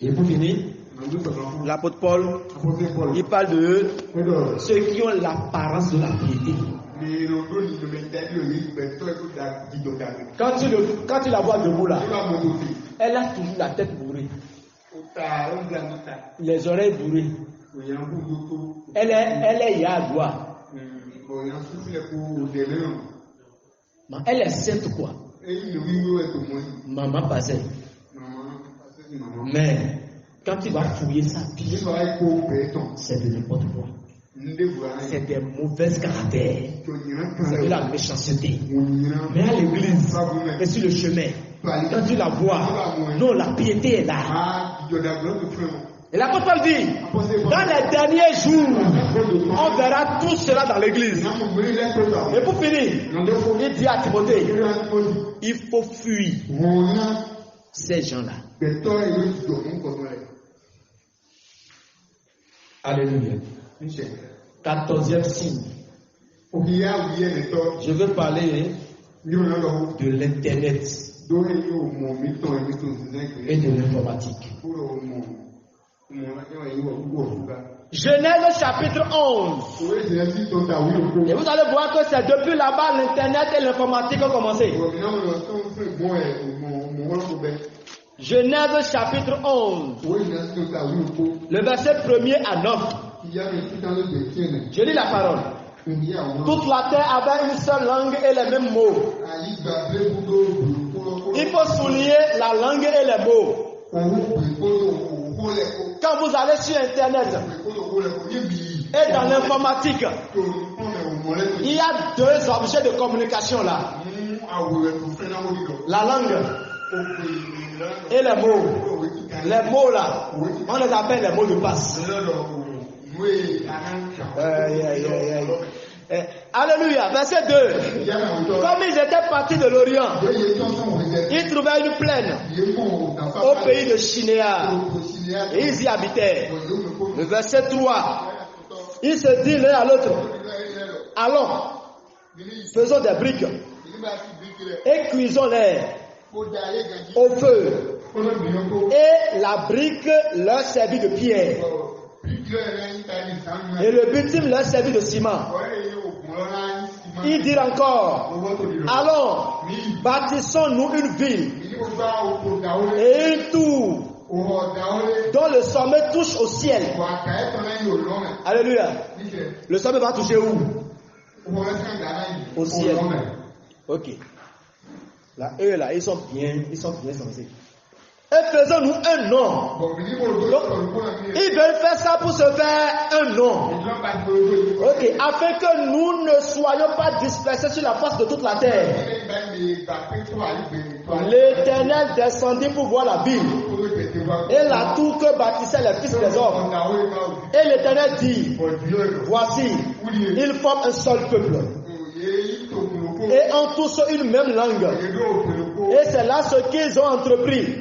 Et pour finir, l'apôtre Paul, il parle de ceux qui ont l'apparence de la piété. Quand tu la vois debout là, elle a toujours la tête bourrée, les oreilles bourrées. Elle est Yahweh. Elle est sainte quoi. Maman passait. Mais quand tu vas fouiller sa vie, c'est de n'importe quoi. C'est des mauvaises caractères. C'est de la méchanceté. Mais à l'église, et sur le chemin, quand tu la vois, non, la piété est là. Et l'apôtre Paul dit, dans les derniers jours, on verra tout cela dans l'église. Et pour finir, il dit à Timothée, il faut fuir ces gens-là. Alléluia. 14e signe. Je veux parler de l'internet et de l'informatique. Genèse chapitre 11. Et vous allez voir que c'est depuis là-bas l'internet et l'informatique ont commencé. Genèse chapitre 11. Le verset 1er à 9. Je lis la parole. Toute la terre avait une seule langue et les mêmes mots. Il faut souligner la langue et les mots. Quand vous allez sur internet et dans l'informatique, il y a deux objets de communication là. La langue et les mots. Les mots là, on les appelle les mots de passe. Alléluia. Verset 2. Comme ils étaient partis de l'Orient, ils trouvaient une plaine au pays de Shinéar et ils y habitaient. Le verset 3. Ils se disent l'un à l'autre, allons, faisons des briques et cuisons-les au feu. Et la brique leur servit de pierre. Et le bitume leur servit de ciment. Ils dirent encore, allons, bâtissons-nous une ville et une tour dont le sommet touche au ciel. Alléluia. Le sommet va toucher où? Au ciel. Ok. Là, eux là, ils sont bien censés. Et faisons-nous un nom. Donc, ils veulent faire ça pour se faire un nom. Ok, afin que nous ne soyons pas dispersés sur la face de toute la terre. L'Éternel descendit pour voir la ville et la tour que bâtissaient les fils des hommes. Et l'Éternel dit, voici, ils forment un seul peuple. Et ont tous une même langue. Et c'est là ce qu'ils ont entrepris.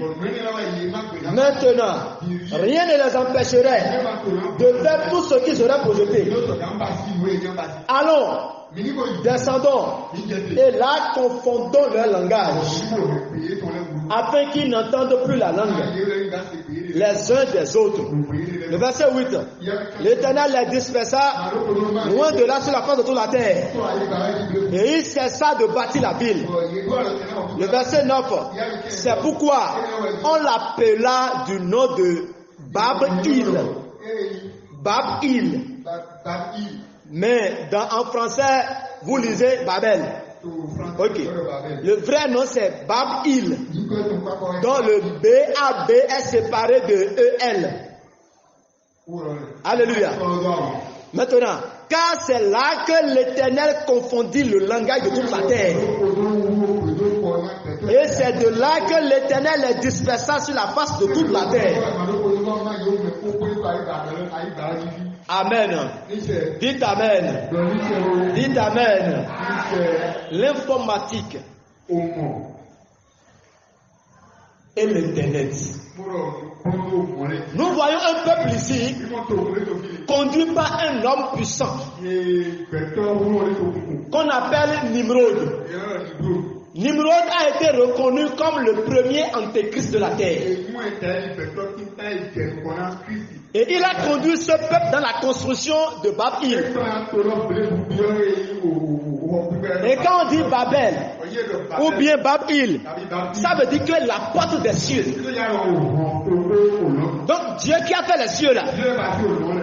Maintenant, rien ne les empêcherait de faire tout ce qu'ils auraient projeté. Allons, descendons, et là confondons leur langage, afin qu'ils n'entendent plus la langue les uns des autres. Le verset 8. L'Éternel les dispersa loin de là sur la face de toute la terre. Et il cessa de bâtir la ville. Le verset 9. C'est pourquoi on l'appela du nom de Bab-il. Bab-il. Mais en français, vous lisez Babel. Ok. Le vrai nom c'est Bab-il. Dont le B-A-B est séparé de E-L. Alléluia. Maintenant, car c'est là que l'Éternel confondit le langage de toute la terre. Et c'est de là que l'Éternel les dispersa sur la face de toute la terre. Amen. Dites Amen. Dites Amen. L'informatique et l'Internet. Nous voyons un peuple ici conduit par un homme puissant qu'on appelle Nimrod. Nimrod a été reconnu comme le premier antéchrist de la terre. Et il a conduit ce peuple dans la construction de Bab-il. Et quand on dit Babel ou bien Bab-il, ça veut dire que la porte des cieux. Donc Dieu qui a fait les cieux là,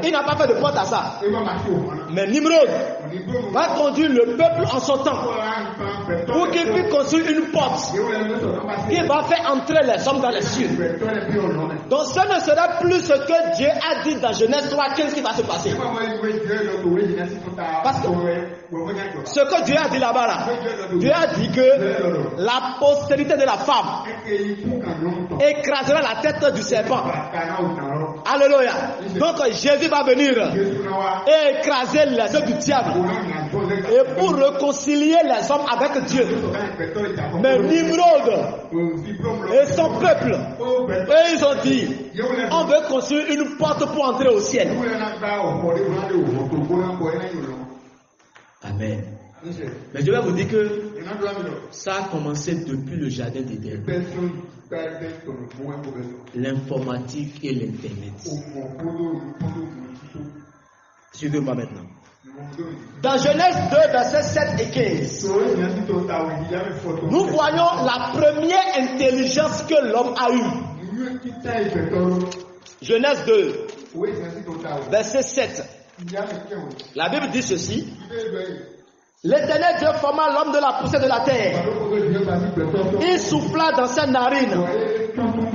il n'a pas fait de porte à ça. Mais Nimrod va conduire le peuple en son temps pour qu'il puisse construire une porte qui va faire entrer les hommes dans les cieux. Donc ce ne sera plus ce que Dieu a dit dans Genèse 3:15 qui va se passer. Parce que ce que Dieu a dit là-bas, là, Dieu a dit que la postérité de la femme écrasera la tête du serpent. Alléluia. Donc Jésus va venir et écraser les œuvres du diable et pour réconcilier les hommes avec Dieu. Mais Nimrod et son peuple, eux, ils ont dit, on veut construire une porte pour entrer au ciel. Amen. Mais je vais vous dire que ça a commencé depuis le jardin d'Éden. L'informatique et l'Internet. Suivez-moi maintenant. Dans Genèse 2, versets 7 et 15, nous voyons la première intelligence que l'homme a eue. Genèse 2, verset 7. La Bible dit ceci. L'Éternel Dieu forma l'homme de la poussière de la terre. Il souffla dans ses narines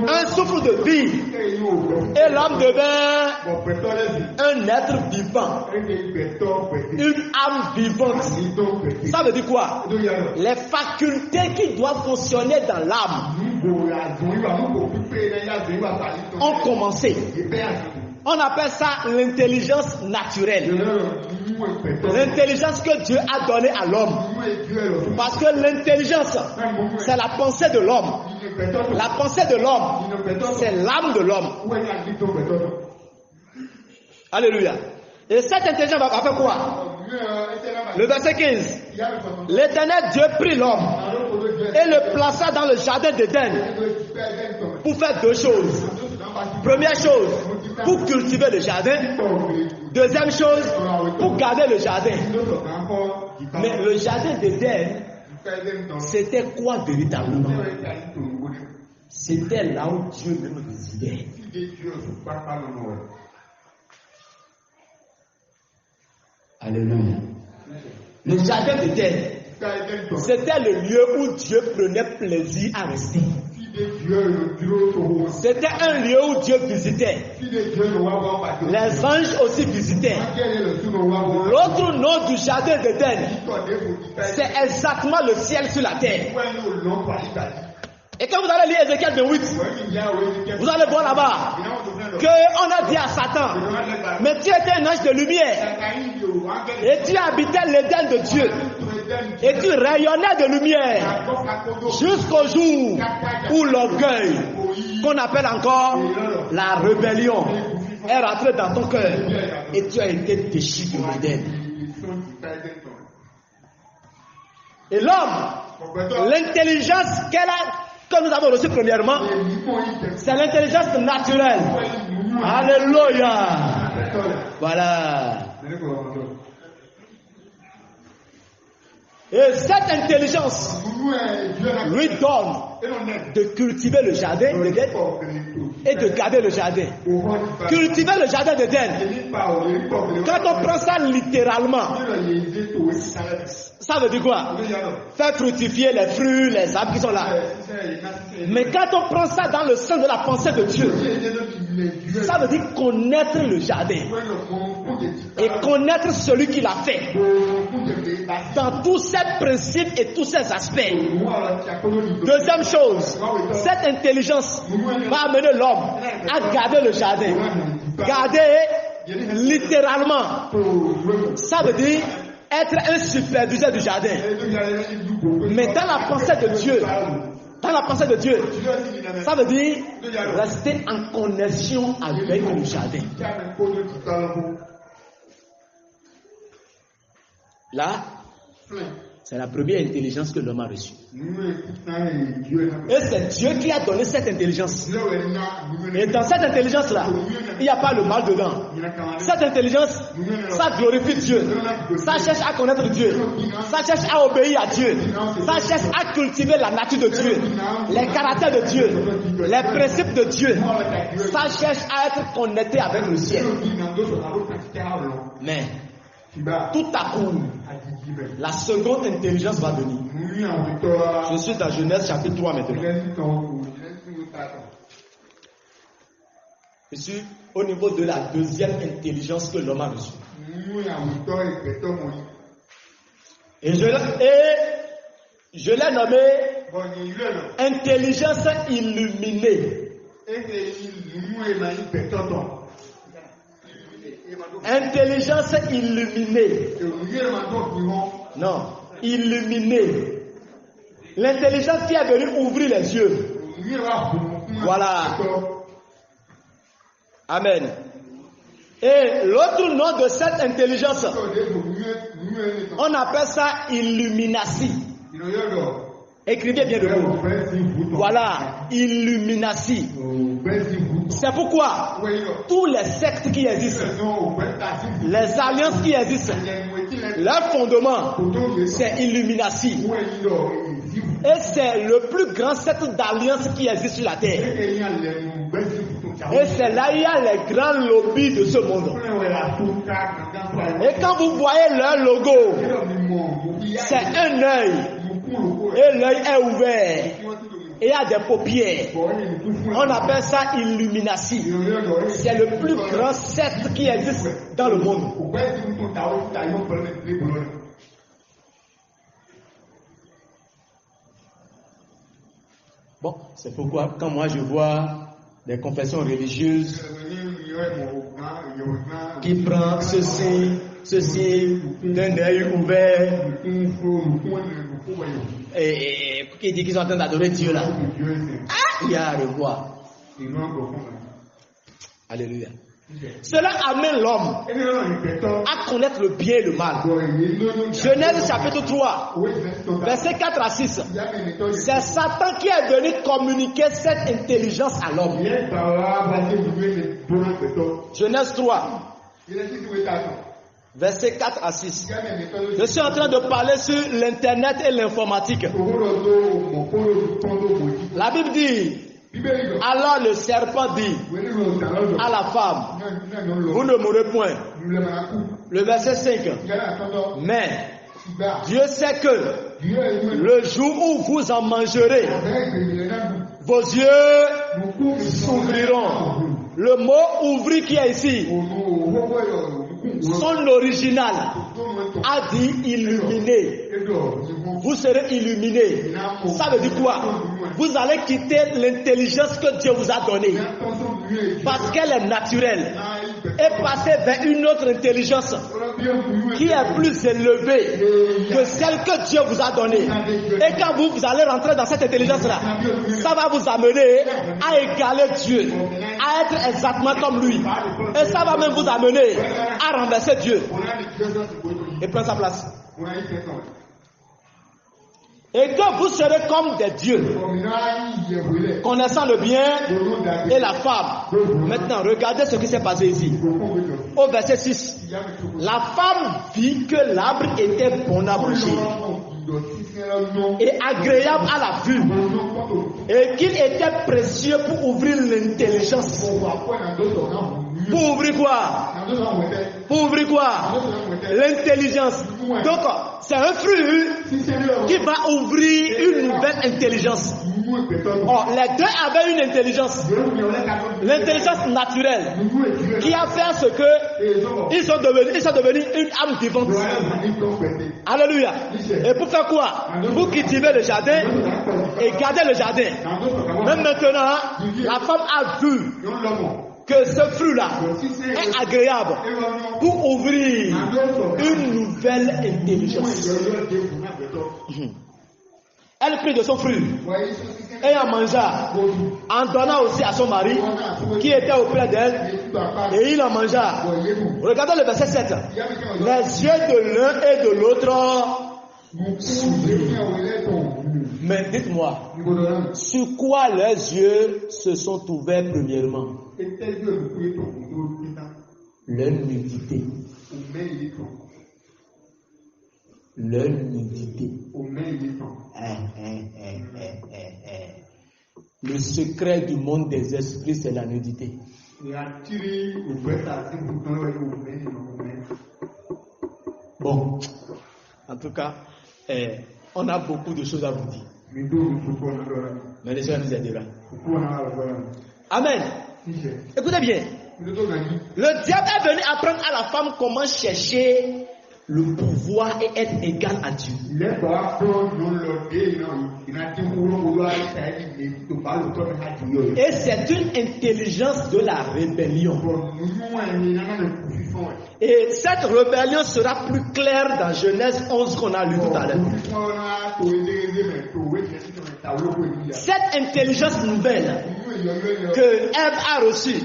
un souffle de vie. Et l'homme devint un être vivant. Une âme vivante. Ça veut dire quoi? Les facultés qui doivent fonctionner dans l'âme ont commencé. On appelle ça l'intelligence naturelle. L'intelligence que Dieu a donnée à l'homme. Parce que l'intelligence, c'est la pensée de l'homme. La pensée de l'homme, c'est l'âme de l'homme. Alléluia. Et cette intelligence va faire quoi? Le verset 15. L'Éternel Dieu prit l'homme et le plaça dans le jardin d'Éden pour faire deux choses. Première chose, pour cultiver le jardin. Deuxième chose, pour garder le jardin. Mais le jardin d'Éden, c'était quoi véritablement? C'était là où Dieu même résidait. Alléluia. Le jardin d'Éden, c'était le lieu où Dieu prenait plaisir à rester. C'était un lieu où Dieu visitait. Les anges aussi visitaient. L'autre nom du jardin d'Éden, c'est exactement le ciel sur la terre. Et quand vous allez lire Ézéchiel 28, vous allez voir là-bas qu'on a dit à Satan, mais tu étais un ange de lumière et tu habitais l'Éden de Dieu et tu rayonnais de lumière jusqu'au jour où l'orgueil, qu'on appelle encore la rébellion, est rentré dans ton cœur et tu as été déchu de l'Éden. Et l'homme, l'intelligence que nous avons reçue premièrement, c'est l'intelligence naturelle. Alléluia. Voilà. Et cette intelligence lui donne de cultiver le jardin d'Éden et de garder le jardin. Cultiver le jardin d'Éden, quand on prend ça littéralement, ça veut dire quoi? Faire fructifier les fruits, les arbres qui sont là. Mais quand on prend ça dans le sens de la pensée de Dieu, ça veut dire connaître le jardin et connaître celui qui l'a fait dans tous ses principes et tous ses aspects. Deuxième chose, cette intelligence va amener l'homme à garder le jardin. Garder littéralement, ça veut dire être un superviseur du jardin. Mais dans la pensée de Dieu, ça veut dire rester en connexion avec le jardin. Là, c'est la première intelligence que l'homme a reçue. Et c'est Dieu qui a donné cette intelligence. Et dans cette intelligence-là, il n'y a pas le mal dedans. Cette intelligence, ça glorifie Dieu. Ça cherche à connaître Dieu. Ça cherche à obéir à Dieu. Ça cherche à cultiver la nature de Dieu. Les caractères de Dieu. Les principes de Dieu. Ça cherche à être connecté avec le ciel. Mais tout à coup, la seconde intelligence va venir. Je suis dans Genèse chapitre 3 maintenant. Je suis au niveau de la deuxième intelligence que l'homme a reçue. Et je l'ai nommée intelligence illuminée. Intelligence illuminée. Non, illuminée. L'intelligence qui est venue ouvrir les yeux. Voilà. Amen. Et l'autre nom de cette intelligence, on appelle ça illumination. Écrivez bien le mot. Voilà, illumination. C'est pourquoi tous les sectes qui existent, les alliances qui existent, leur fondement, c'est illumination. Et c'est le plus grand secte d'alliance qui existe sur la terre. Et c'est là où il y a les grands lobbies de ce monde. Et quand vous voyez leur logo, c'est un œil. Et l'œil est ouvert. Et il y a des paupières. On appelle ça illumination. C'est le plus grand secte qui existe dans le monde. Bon, c'est pourquoi quand moi je vois des confessions religieuses qui prennent ceci, ceci, d'un œil ouvert, et qui dit qu'ils sont en train d'adorer Dieu là. Ah, il y a à revoir. Alléluia. Cela amène l'homme à connaître le bien et le mal. Genèse chapitre 3, versets 4 à 6. C'est Satan qui est venu communiquer cette intelligence à l'homme. Genèse 3, versets 4 à 6. Je suis en train de parler sur l'internet et l'informatique. La Bible dit, alors le serpent dit à la femme, vous ne mourrez point. Le verset 5. Mais Dieu sait que le jour où vous en mangerez, vos yeux s'ouvriront. Le mot ouvrir qui est ici, son original a dit illuminé. Vous serez illuminé. Ça veut dire quoi? Vous allez quitter l'intelligence que Dieu vous a donnée parce qu'elle est naturelle et passer vers une autre intelligence qui est plus élevée que celle que Dieu vous a donnée. Et quand vous allez rentrer dans cette intelligence-là, ça va vous amener à égaler Dieu, à être exactement comme lui. Et ça va même vous amener à renverser Dieu et prendre sa place. Et que vous serez comme des dieux, connaissant le bien et la femme. Maintenant, regardez ce qui s'est passé ici. Au verset 6, la femme vit que l'arbre était bon à manger et agréable à la vue, et qu'il était précieux pour ouvrir l'intelligence. Pour ouvrir quoi? Pour ouvrir quoi? L'intelligence. Donc, c'est un fruit qui va ouvrir une nouvelle intelligence. Oh, les deux avaient une intelligence. L'intelligence naturelle qui a fait ce que ils sont devenus une âme vivante. Alléluia. Et pour faire quoi? Pour cultiver le jardin et garder le jardin. Même maintenant, la femme a vu que ce fruit-là est agréable pour ouvrir une nouvelle intelligence. Elle prit de son fruit et en mangea, en donnant aussi à son mari qui était auprès d'elle, et il en mangea. Regardez le verset 7. Les yeux de l'un et de l'autre s'ouvrirent. Mais dites-moi, sur quoi leurs yeux se sont ouverts premièrement? Leur nudité. Leur nudité. Le secret du monde des esprits, c'est la nudité. Bon, en tout cas, on a beaucoup de choses à vous dire. Mais le Seigneur nous aidera. Amen. Écoutez bien. Le diable est venu apprendre à la femme comment chercher le pouvoir et être égal à Dieu. Et c'est une intelligence de la rébellion. Et cette rébellion sera plus claire dans Genèse 11 qu'on a lu tout à l'heure. Cette intelligence nouvelle que Ève a reçue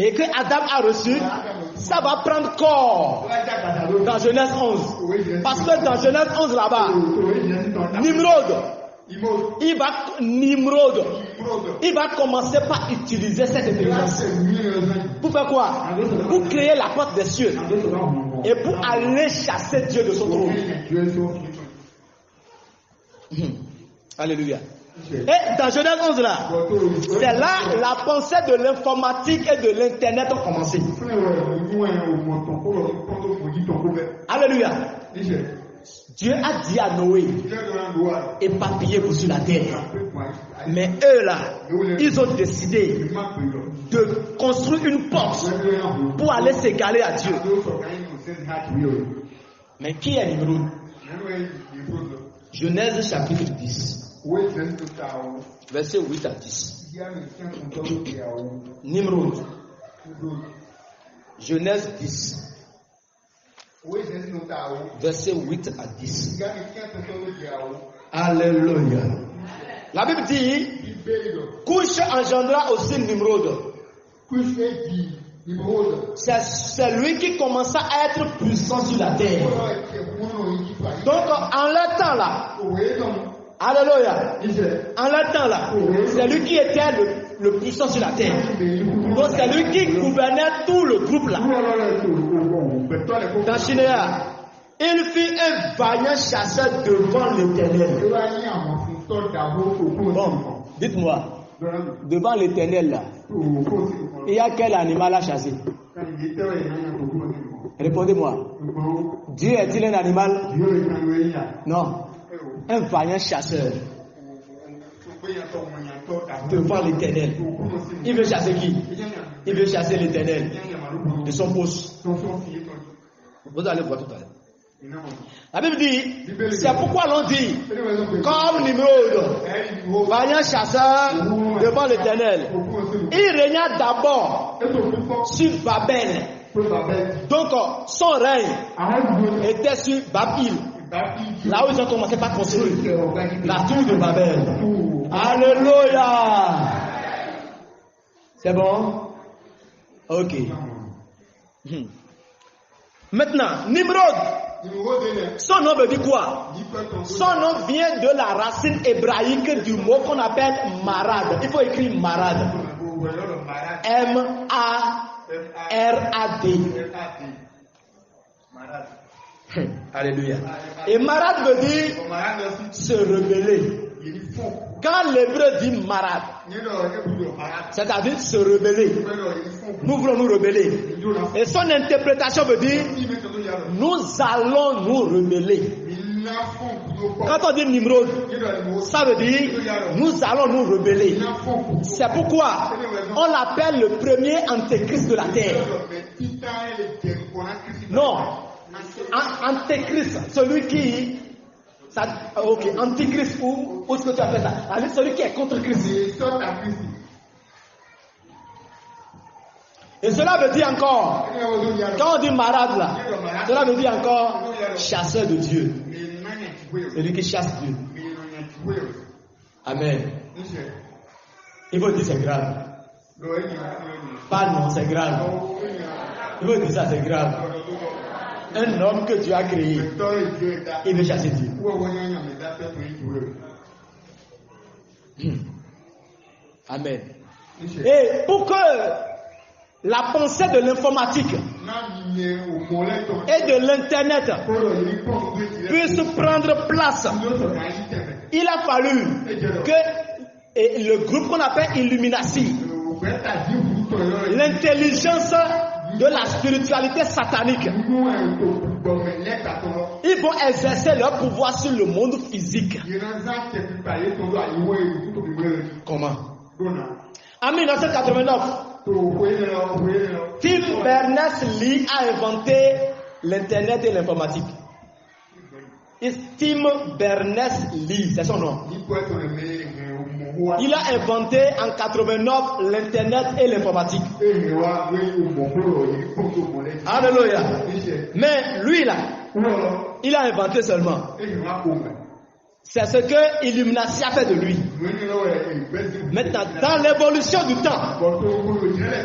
et que Adam a reçue, ça va prendre corps dans Genèse 11. Parce que dans Genèse 11 là-bas, Nimrod, il va commencer par utiliser cette intelligence. Pour faire quoi? Pour créer la porte des cieux et pour aller chasser Dieu de son trône. Alléluia. Et dans Genèse 11 là, c'est là la pensée de l'informatique et de l'internet ont commencé. Alléluia. Dieu a dit à Noé, éparpillez-vous sur la terre. Mais eux là, ils ont décidé de construire une porte pour aller s'égaler à Dieu. Mais qui est Nimrod? Genèse chapitre 10. Verset 8 à 10. Nimrod. Genèse 10. Versets 8 à 10. Alléluia. La Bible dit, Couche engendra aussi Nimrod. C'est lui qui commença à être puissant sur la terre. Donc en leur temps là, alléluia, en leur temps là, c'est lui qui était le puissant sur la terre. Donc c'est lui qui gouvernait tout le groupe là. Dans Shinéa, il fit un vaillant chasseur devant l'Éternel. Bon, dites-moi, devant l'Éternel là, il y a quel animal à chasser? Répondez-moi. Dieu est-il un animal? Non. Un vaillant chasseur devant l'Éternel. Il veut chasser qui? Il veut chasser l'Éternel de son poste. Vous allez voir tout à l'heure. La Bible dit, c'est pourquoi l'on dit, comme Nimrod, vaillant chasseur devant l'Éternel, il régna d'abord sur Babel. Donc son règne était sur Babil, là où ils ont commencé par construire la tour de Babel. Alléluia. C'est bon? Ok. Maintenant, Nimrod, son nom veut dire quoi? Son nom vient de la racine hébraïque du mot qu'on appelle marad. Il faut écrire marad. M-A-R-A-D. Alléluia. Et marad veut dire se rebeller. Quand l'hébreu dit marad, c'est-à-dire se rebeller, nous voulons nous rebeller. Et son interprétation veut dire nous allons nous rebeller. Quand on dit Nimrod, ça veut dire nous allons nous rebeller. C'est pourquoi on l'appelle le premier antéchrist de la terre. Non, antéchrist, celui qui... Ça, ok, antichrist ou ce que tu appelles ça? Celui qui est contre Christ. Et cela veut dire encore, quand on dit marade là, cela veut dire encore chasseur de Dieu. Celui qui chasse Dieu. Amen. Il faut dire c'est grave. Pas non, c'est grave. Il faut dire ça, c'est grave. Un homme que Dieu a créé, il veut chasser Dieu. Amen. Et pour que la pensée de l'informatique et de l'internet puisse prendre place, il a fallu que le groupe qu'on appelle Illuminati, l'intelligence de la spiritualité satanique, ils vont exercer leur pouvoir sur le monde physique. Comment? En 1989, Tim Berners-Lee a inventé l'internet et l'informatique. Tim Berners-Lee, c'est son nom. Il a inventé en 89 l'internet et l'informatique. Alléluia. Mais lui là, il a inventé seulement. C'est ce que Illuminati a fait de lui. Maintenant, dans l'évolution du temps,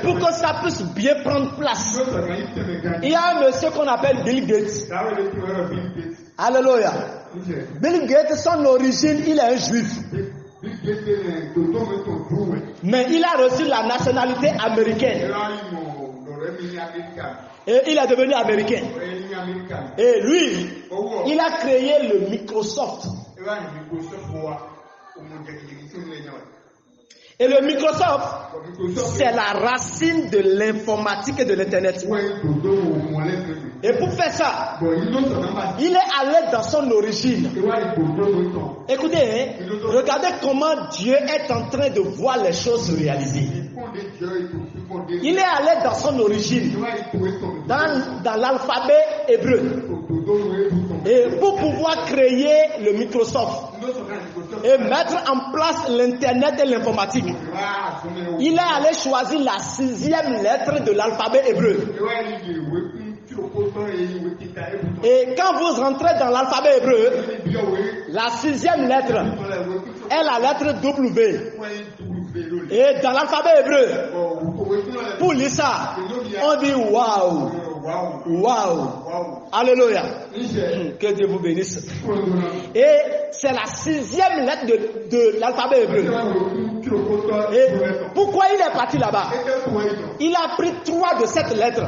pour que ça puisse bien prendre place, il y a un monsieur qu'on appelle Bill Gates. Alléluia. Bill Gates, son origine, il est un juif. Mais il a reçu la nationalité américaine. Et il est devenu américain. Et lui, il a créé le Microsoft. Et le Microsoft, c'est la racine de l'informatique et de l'internet. Et pour faire ça, il est allé dans son origine. Écoutez, hein, regardez comment Dieu est en train de voir les choses se réaliser. Il est allé dans son origine, dans l'alphabet hébreu. Et pour pouvoir créer le Microsoft et mettre en place l'internet et l'informatique, il est allé choisir la 6e lettre de l'alphabet hébreu. Et quand vous rentrez dans l'alphabet hébreu, la 6e lettre est la lettre W. Et dans l'alphabet hébreu, pour lire ça, on dit waouh. Waouh. Alléluia. Que Dieu vous bénisse. Et c'est la 6e lettre de l'alphabet hébreu. Et pourquoi il est parti là-bas? Il a pris 3 de cette lettre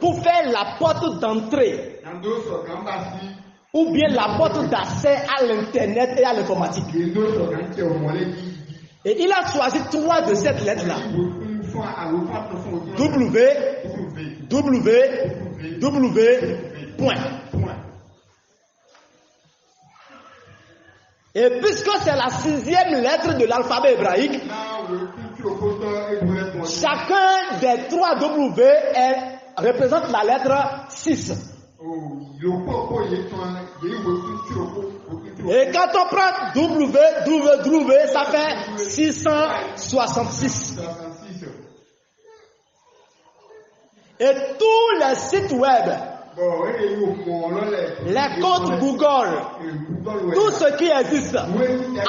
pour faire la porte d'entrée ou bien la porte d'accès à l'internet et à l'informatique. Et il a choisi 3 de cette lettre-là. Point. Et puisque c'est la 6e lettre de l'alphabet hébraïque, chacun des 3 W représente la lettre 6. Et quand on prend W, ça fait 666. Et tous les sites web, les comptes Google, tout ce qui existe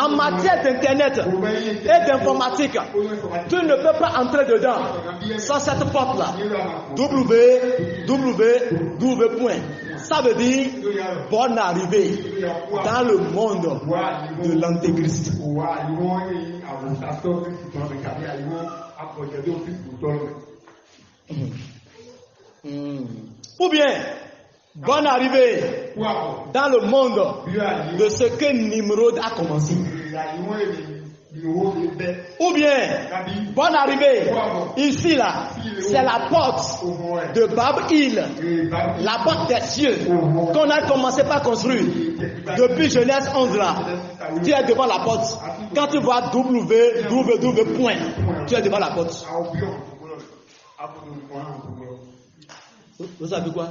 en matière d'internet et d'informatique, tu ne peux pas entrer dedans sans cette porte-là. www. Ça veut dire bonne arrivée dans le monde de l'Antéchrist. Ou bien, bonne arrivée dans le monde de ce que Nimrod a commencé. Ou bien, bonne arrivée, ici là, c'est la porte de Bab-Il, la porte des cieux qu'on a commencé par construire. Depuis Genèse 11 là, tu es devant la porte. Quand tu vois www. Tu es devant la porte. Vous savez quoi?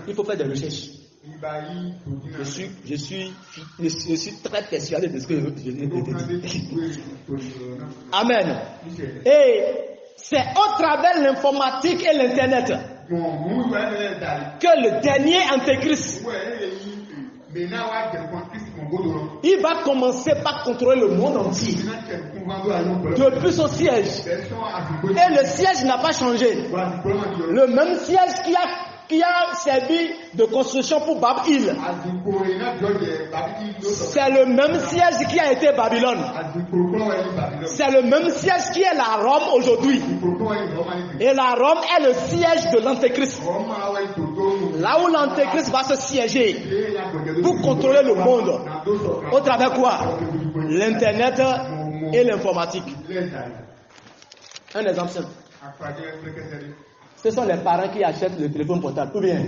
Il faut faire des recherches. Je suis très persuadé de ce que je dis. Amen. Et c'est au travers l'informatique et l'internet que le dernier antéchrist, il va commencer par contrôler le monde entier depuis son siège. Et le siège n'a pas changé. Le même siège qui a servi de construction pour Bab-Il, c'est le même siège qui a été Babylone. C'est le même siège qui est la Rome aujourd'hui. Et la Rome est le siège de l'Antéchrist. Là où l'Antéchrist va se siéger pour contrôler le monde. Au travers quoi? L'internet et l'informatique. Un exemple simple. Ce sont les parents qui achètent le téléphone portable, ou bien.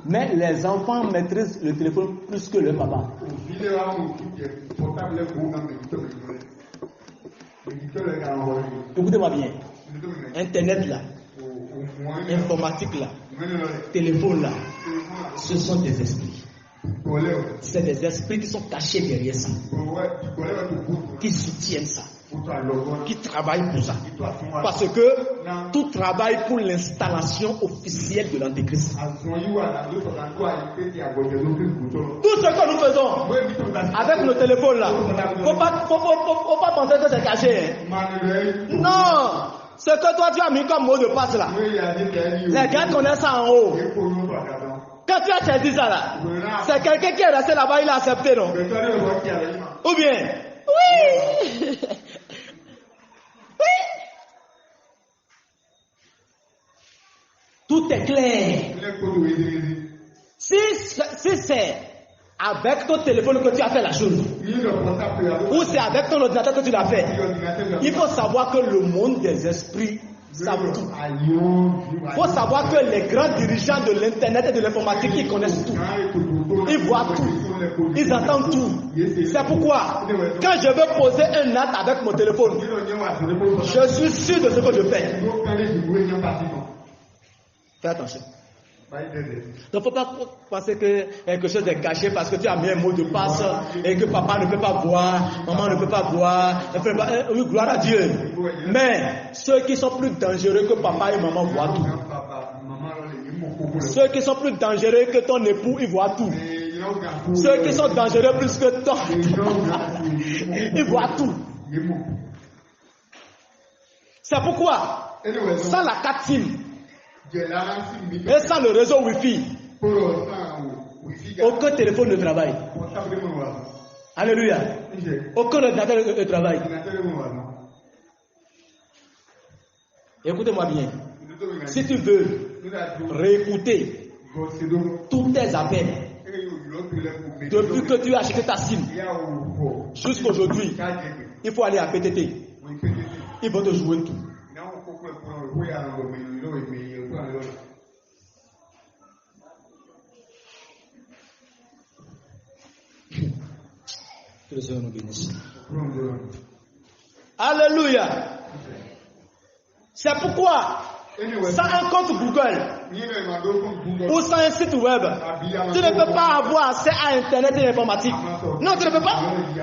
Mais les enfants maîtrisent le téléphone plus que le papa. Écoutez-moi bien. Internet là, informatique là, téléphone là, ce sont des esprits. C'est des esprits qui sont cachés derrière ça, qui soutiennent ça, qui travaillent pour ça. Parce que tout travaille pour l'installation officielle de l'Antéchrist. Tout ce que nous faisons avec nos téléphones là, faut pas penser que c'est caché. Non! Ce que toi tu as mis comme mot de passe là, les gars connaissent ça en haut. Quand tu as saisi ça là, c'est quelqu'un qui est resté là-bas, il a accepté, non? Ou bien, oui! Oui! Tout est clair. Si c'est avec ton téléphone que tu as fait la chose, ou c'est avec ton ordinateur que tu l'as fait, il faut savoir que le monde des esprits savent tout. Il faut savoir que les grands dirigeants de l'internet et de l'informatique, ils connaissent tout. Ils voient tout. Ils entendent tout. C'est pourquoi, quand je veux poser un acte avec mon téléphone, je suis sûr de ce que je fais. Fais attention. Il ne faut pas penser que quelque chose est caché parce que tu as mis un mot de passe et que papa ne peut pas voir, maman ne peut pas voir. Oui, gloire à Dieu. Mais ceux qui sont plus dangereux que papa et maman voient tout. Ceux qui sont plus dangereux que ton époux, ils voient tout. Ceux qui sont dangereux plus que toi, ils voient tout. C'est pourquoi, sans la CATIM et sans le réseau Wi-Fi, aucun téléphone ne travaille. Alléluia. Aucun ordinateur ne travaille. Écoutez-moi bien. Si tu veux réécouter tous tes appels, depuis que tu as acheté ta SIM jusqu'aujourd'hui, il faut aller à PTT. Ils vont te jouer tout. Que le Seigneur nous bénisse. Alléluia. C'est pourquoi, sans un compte Google ou sans un site web, tu ne peux pas avoir accès à Internet et l'informatique. Non, tu ne peux pas.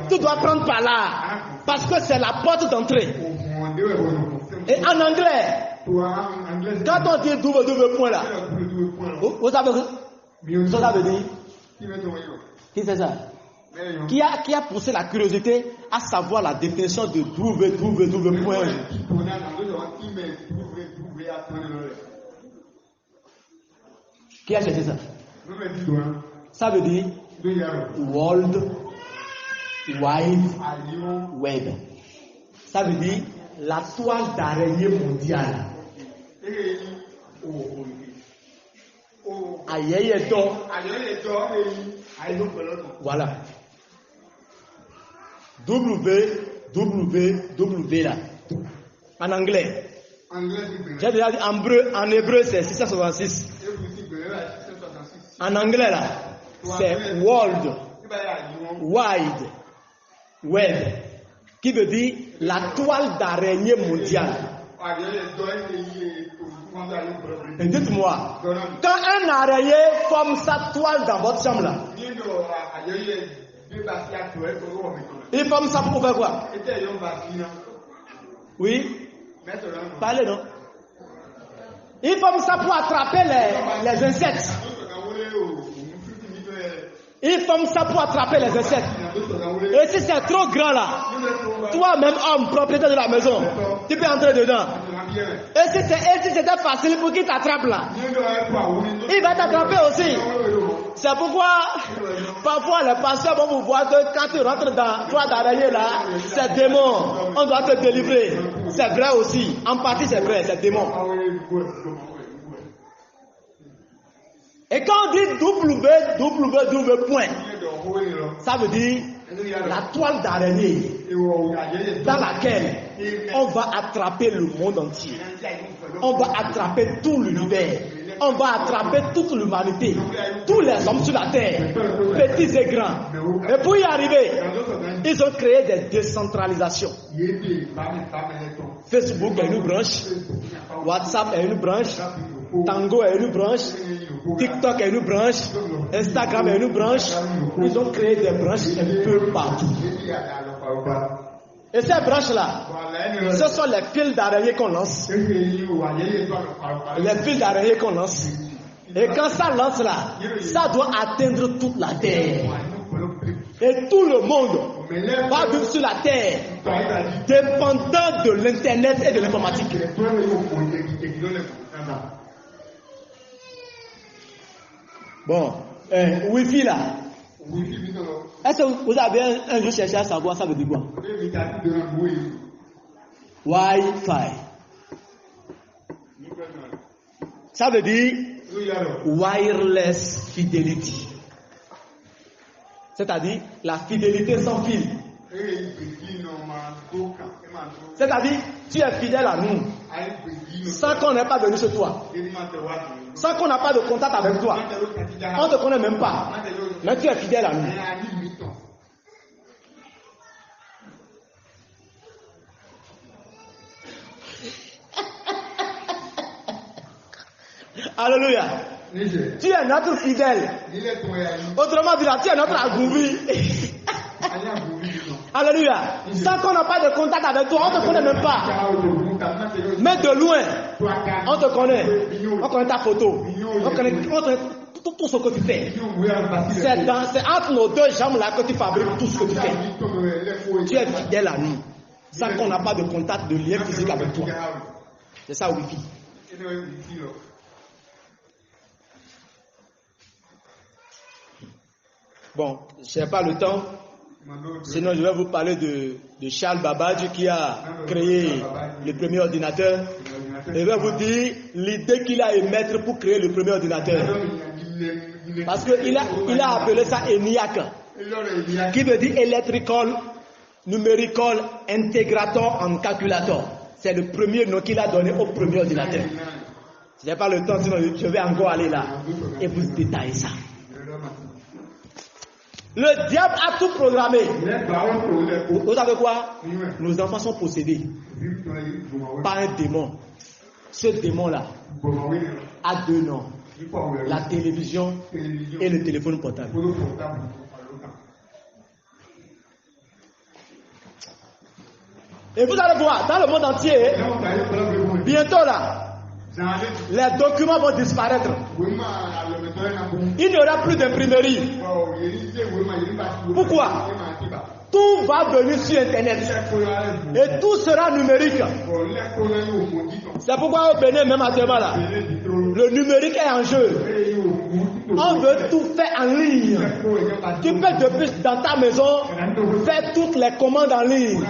Tu dois prendre par là. Parce que c'est la porte d'entrée. Et en anglais, quand on dit double point là, vous savez ce que ça veut dire? Qui c'est ça? Qui a poussé la curiosité à savoir la définition de double point? Qui a cherché ça? Ça veut dire World Wide Web. Ça veut dire la toile d'araignée mondiale. Voilà. www là. En anglais. J'ai déjà dit en hébreu c'est 666. En anglais là, c'est World Wide Web, qui veut dire la toile d'araignée mondiale. Et dites-moi, quand un araignée forme sa toile dans votre chambre là, il forme ça pour faire quoi? Oui? Parlez non? Il forme ça pour attraper les insectes. Il forme ça pour attraper les insectes. Et si c'est trop grand là, toi-même homme, propriétaire de la maison, tu peux entrer dedans. Et si c'était facile pour qu'il t'attrape là, il va t'attraper aussi. C'est pourquoi parfois les pasteurs vont vous voir que quand tu rentres dans toi d'araignée là, c'est démon. On doit te délivrer. C'est vrai aussi. En partie c'est vrai, c'est démon. Et quand on dit www point, ça veut dire la toile d'araignée dans laquelle on va attraper le monde entier. On va attraper tout l'univers. On va attraper toute l'humanité. Tous les hommes sur la terre, petits et grands. Et pour y arriver, ils ont créé des décentralisations. Facebook est une branche. WhatsApp est une branche. Tango est une branche. TikTok est une branche. Instagram est une branche. Ils ont créé des branches un peu partout. Et ces branches-là, ce sont les fils d'araignée qu'on lance. Les fils d'araignée qu'on lance. Et quand ça lance là, ça doit atteindre toute la terre. Et tout le monde va vivre sur la terre, dépendant de l'internet et de l'informatique. Bon, Wi-Fi là. Est-ce que vous avez un jour cherché à savoir ça veut dire quoi? Wi-Fi. Ça veut dire wireless fidelity. C'est-à-dire la fidélité sans fil. C'est-à-dire tu es fidèle à nous sans qu'on n'ait pas venu chez toi, sans qu'on n'a pas de contact avec toi, on ne te connaît même pas, mais tu es fidèle à nous. Alléluia. Tu es notre fidèle. Autrement dit, tu es notre agoubi. Alléluia. Sans qu'on n'a pas de contact avec toi, on ne te connaît même pas. Mais de loin, on te connaît. On connaît ta photo. On connaît tout ce que tu fais. C'est entre nos deux jambes là que tu fabriques tout ce que tu fais. Tu es fidèle à nous. Sans qu'on n'a pas de contact, de lien physique avec toi. C'est ça, Wi-Fi. Bon, je n'ai pas le temps. Sinon, je vais vous parler de Charles Babbage qui a créé le premier ordinateur. Et je vais vous dire l'idée qu'il a émettre pour créer le premier ordinateur. Parce qu'il a appelé ça ENIAC, qui veut dire Electrical Numerical Integrator and Calculator. C'est le premier nom qu'il a donné au premier ordinateur. Je n'ai pas le temps, sinon je vais encore aller là et vous détailler ça. Le diable a tout programmé. Vous savez quoi? Nos enfants sont possédés par un démon. Ce démon-là a deux noms. La télévision et le téléphone portable. Et vous allez voir, dans le monde entier, bientôt là, les documents vont disparaître. Il n'y aura plus d'imprimerie. Pourquoi? Tout va venir sur Internet. Et tout sera numérique. C'est pourquoi au Bénin, même actuellement là, le numérique est en jeu. On veut tout faire en ligne. Tu peux depuis dans ta maison faire toutes les commandes en ligne.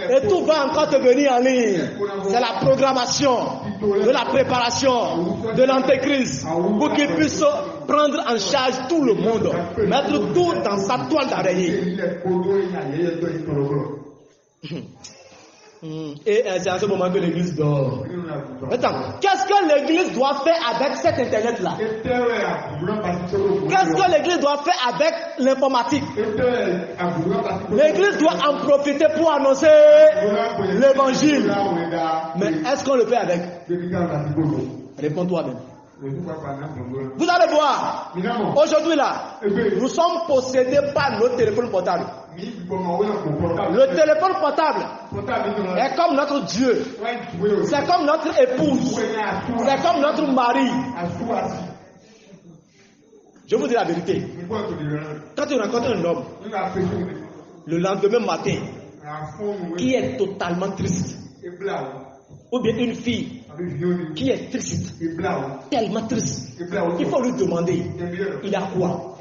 Et tout va encore te venir en ligne. C'est la programmation, de la préparation, de l'antéchrist, pour qu'il puisse prendre en charge tout le monde, mettre tout dans sa toile d'araignée. Et c'est à ce moment que l'église dort. Attends, qu'est-ce que l'église doit faire avec cet internet-là? Qu'est-ce que l'église doit faire avec l'informatique? L'église doit en profiter pour annoncer l'évangile. Mais est-ce qu'on le fait avec? Réponds toi-même. Vous allez voir, aujourd'hui là, nous sommes possédés par nos téléphones portables. Le téléphone portable est comme notre Dieu, c'est comme notre épouse, c'est comme notre mari. Je vous dis la vérité, quand tu rencontres un homme, le lendemain matin, qui est totalement triste, ou bien une fille qui est triste, tellement triste, il faut lui demander, il a quoi?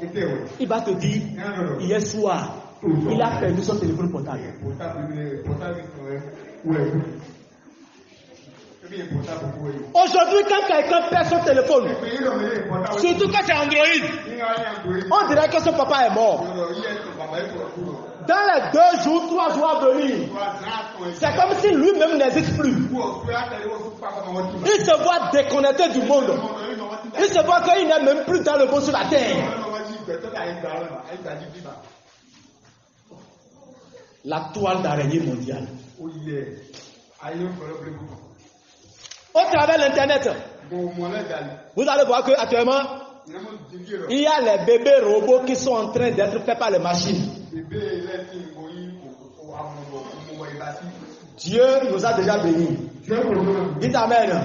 Il va te dire, hier soir, il a perdu son téléphone portable. Aujourd'hui, quand quelqu'un perd son téléphone, surtout quand c'est Android, on dirait que son papa est mort. Dans les 2 jours, 3 jours à venir, c'est comme si lui-même n'existe plus. Il se voit déconnecté du monde. Il se voit qu'il n'est même plus dans le monde sur la terre. La toile d'araignée mondiale. Au travers de l'internet, vous allez voir qu'actuellement, il y a les bébés robots qui sont en train d'être faits par les machines. Dieu nous a déjà bénis. Dites Amen.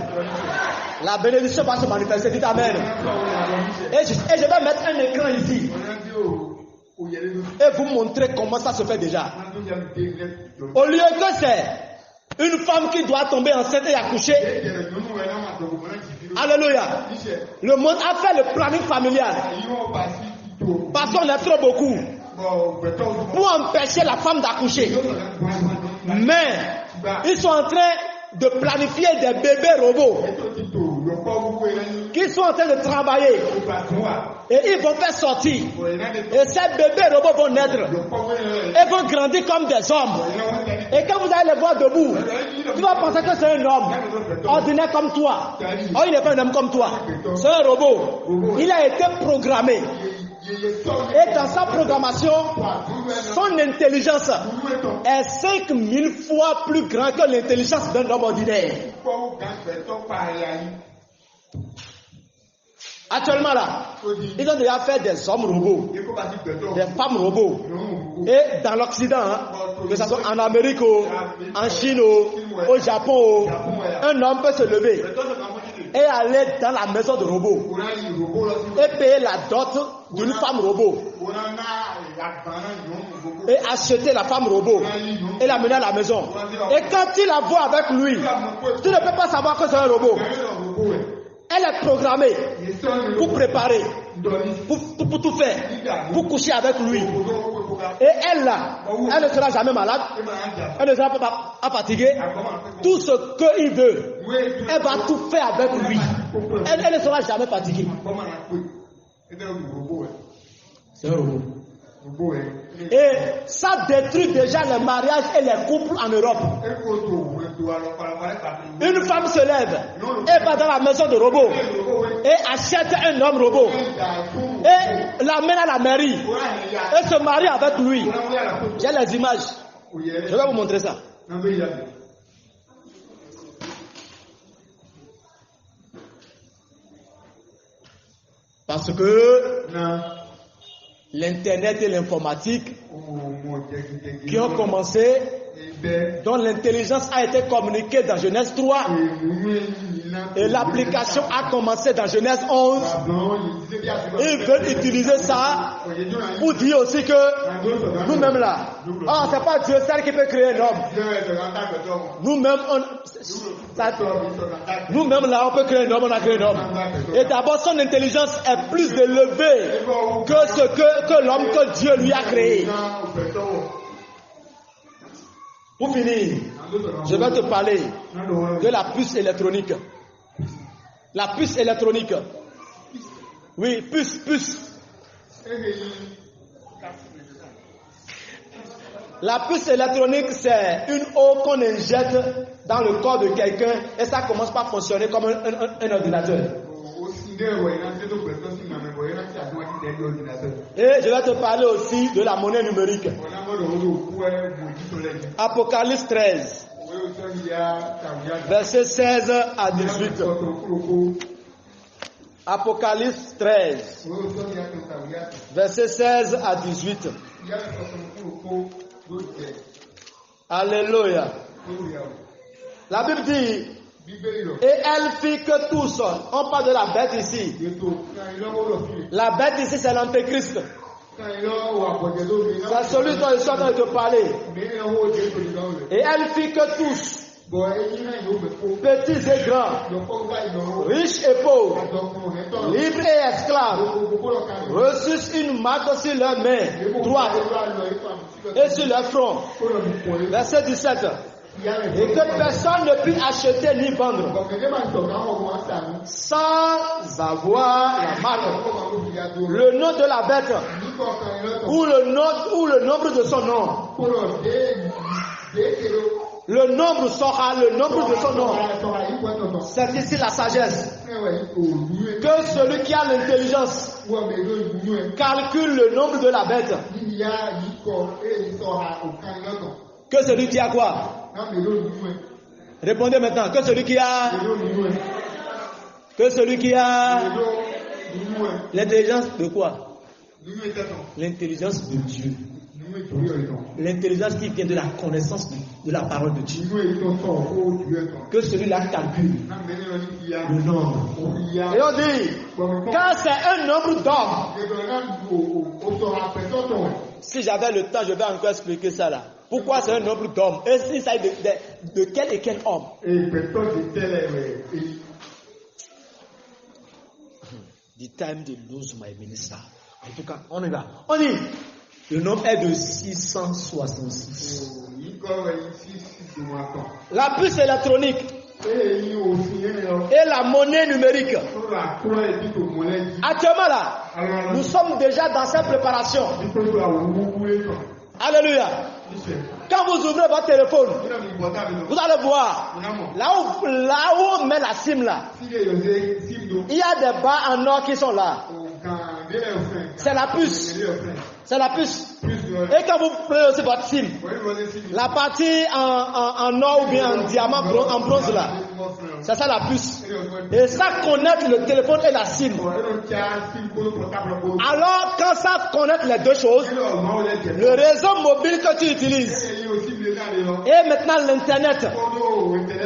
La bénédiction va se manifester. Dites Amen. Et je vais mettre un écran ici et vous montrer comment ça se fait déjà. Au lieu que c'est une femme qui doit tomber enceinte et accoucher, alléluia, le monde a fait le planning familial parce qu'on est trop beaucoup pour empêcher la femme d'accoucher. Mais ils sont en train de planifier des bébés robots qui sont en train de travailler et ils vont faire sortir, et ces bébés robots vont naître et vont grandir comme des hommes, et quand vous allez les voir debout, tu vas penser que c'est un homme ordinaire comme toi. Oh, il n'est pas un homme comme toi, c'est un robot. Il a été programmé, et dans sa programmation, son intelligence est 5000 fois plus grande que l'intelligence d'un homme ordinaire. Actuellement là, ils ont déjà fait des hommes robots, des femmes robots. Et dans l'Occident, que ce soit en Amérique, en Chine, au Japon, un homme peut se lever et aller dans la maison de robot et payer la dot d'une femme robot et acheter la femme robot et la mener à la maison. Et quand tu la vois avec lui, tu ne peux pas savoir que c'est un robot. Elle est programmée pour préparer, pour tout faire, pour coucher avec lui. Et elle là, elle ne sera jamais malade, elle ne sera pas fatiguée. Tout ce qu'il veut, elle va tout faire avec lui. Elle ne sera jamais fatiguée. C'est un robot. Et ça détruit déjà les mariages et les couples en Europe. Une femme se lève et va dans la maison de robot et achète un homme robot et l'amène à la mairie et se marie avec lui. J'ai les images. Je vais vous montrer ça. Parce que l'Internet et l'informatique qui ont commencé, dont l'intelligence a été communiquée dans Genèse 3 et l'application a commencé dans Genèse 11. Ils veulent utiliser ça pour dire aussi que nous-mêmes là, c'est pas Dieu seul qui peut créer un homme. Nous-mêmes là, on peut créer un homme, on a créé un homme. Et d'abord, son intelligence est plus élevée que ce que l'homme que Dieu lui a créé. Pour finir, je vais te parler de la puce électronique. La puce électronique. Oui, puce. La puce électronique, c'est une eau qu'on injecte dans le corps de quelqu'un et ça commence par fonctionner comme un ordinateur. Et je vais te parler aussi de la monnaie numérique. Apocalypse 13, verset 16 à 18. Apocalypse 13, verset 16 à 18. Alléluia. La Bible dit, et elle fit que tous, on parle de la bête ici. La bête ici, c'est l'antéchrist. C'est celui dont je suis en train de te parler. Et elle fit que tous, petits et grands, riches et pauvres, libres et esclaves, reçussent une marque sur leur main droite et sur leur front. Verset 17. Et que personne ne puisse acheter ni vendre sans avoir la marque, le nom de la bête ou le nombre de son nom. Le nombre sera le nombre de son nom. C'est ici la sagesse. Que celui qui a l'intelligence calcule le nombre de la bête. Que celui qui a quoi? Répondez maintenant. Que celui qui a l'intelligence de quoi? L'intelligence de Dieu. L'intelligence qui vient de la connaissance de la parole de Dieu. Que celui-là calcule le nombre. Et on dit, quand c'est un nombre d'hommes, si j'avais le temps, je vais encore expliquer ça là. Pourquoi c'est un nombre d'hommes? Et s'il s'agit de quel et quel homme? The time they lose my minister. En tout cas, on y va. On y. Le nombre est de 666. La puce électronique et la monnaie numérique. Actuellement là, nous sommes déjà dans cette préparation. Alléluia. Quand vous ouvrez votre téléphone, vous allez voir, là où on met la SIM là, il y a des barres en or qui sont là. C'est la puce. C'est la puce. Et quand vous prenez aussi votre SIM, la partie en or ou bien en diamant, en bronze là, c'est ça la puce. Et ça connecte le téléphone et la SIM. Alors quand ça connecte les deux choses, le réseau mobile que tu utilises et maintenant l'internet,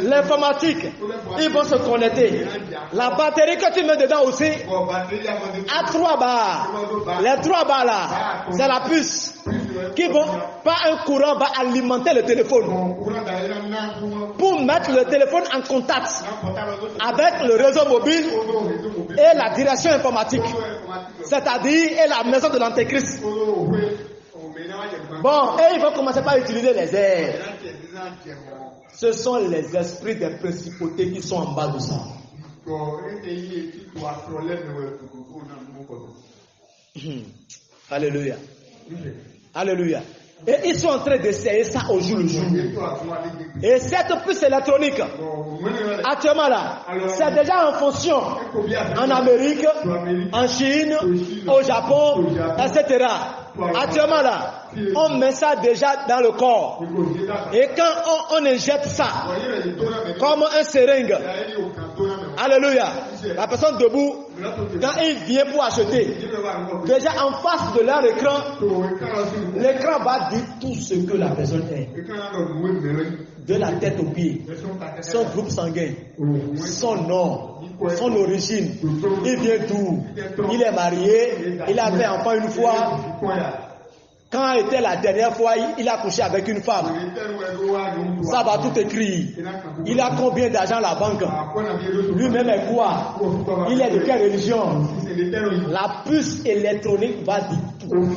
l'informatique, ils vont se connecter. La batterie que tu mets dedans aussi a 3 barres. Les 3 barres là, c'est la puce qui vont, par un courant, va alimenter le téléphone pour mettre le téléphone en contact avec le réseau mobile et la direction informatique, c'est-à-dire et la maison de l'Antéchrist. Bon, et ils vont commencer par utiliser les airs. Ce sont les esprits des principautés qui sont en bas de ça. Alléluia. Alléluia. Et ils sont en train d'essayer ça au jour le jour. Et cette puce électronique, actuellement là, c'est déjà en fonction en Amérique, en Chine, au Japon, etc. Actuellement là, on met ça déjà dans le corps. Et quand on injecte ça, comme un seringue, alléluia, la personne debout, quand il vient pour acheter, déjà en face de leur écran, l'écran va dire tout ce que la personne est. De la tête aux pieds, son groupe sanguin, son nom, son origine, il vient d'où, il est marié, il a fait enfant une fois. Quand était la dernière fois, il a couché avec une femme. Ça va tout écrire. Il a combien d'argent à la banque? Lui-même est quoi? Il est de quelle religion? La puce électronique va dire tout.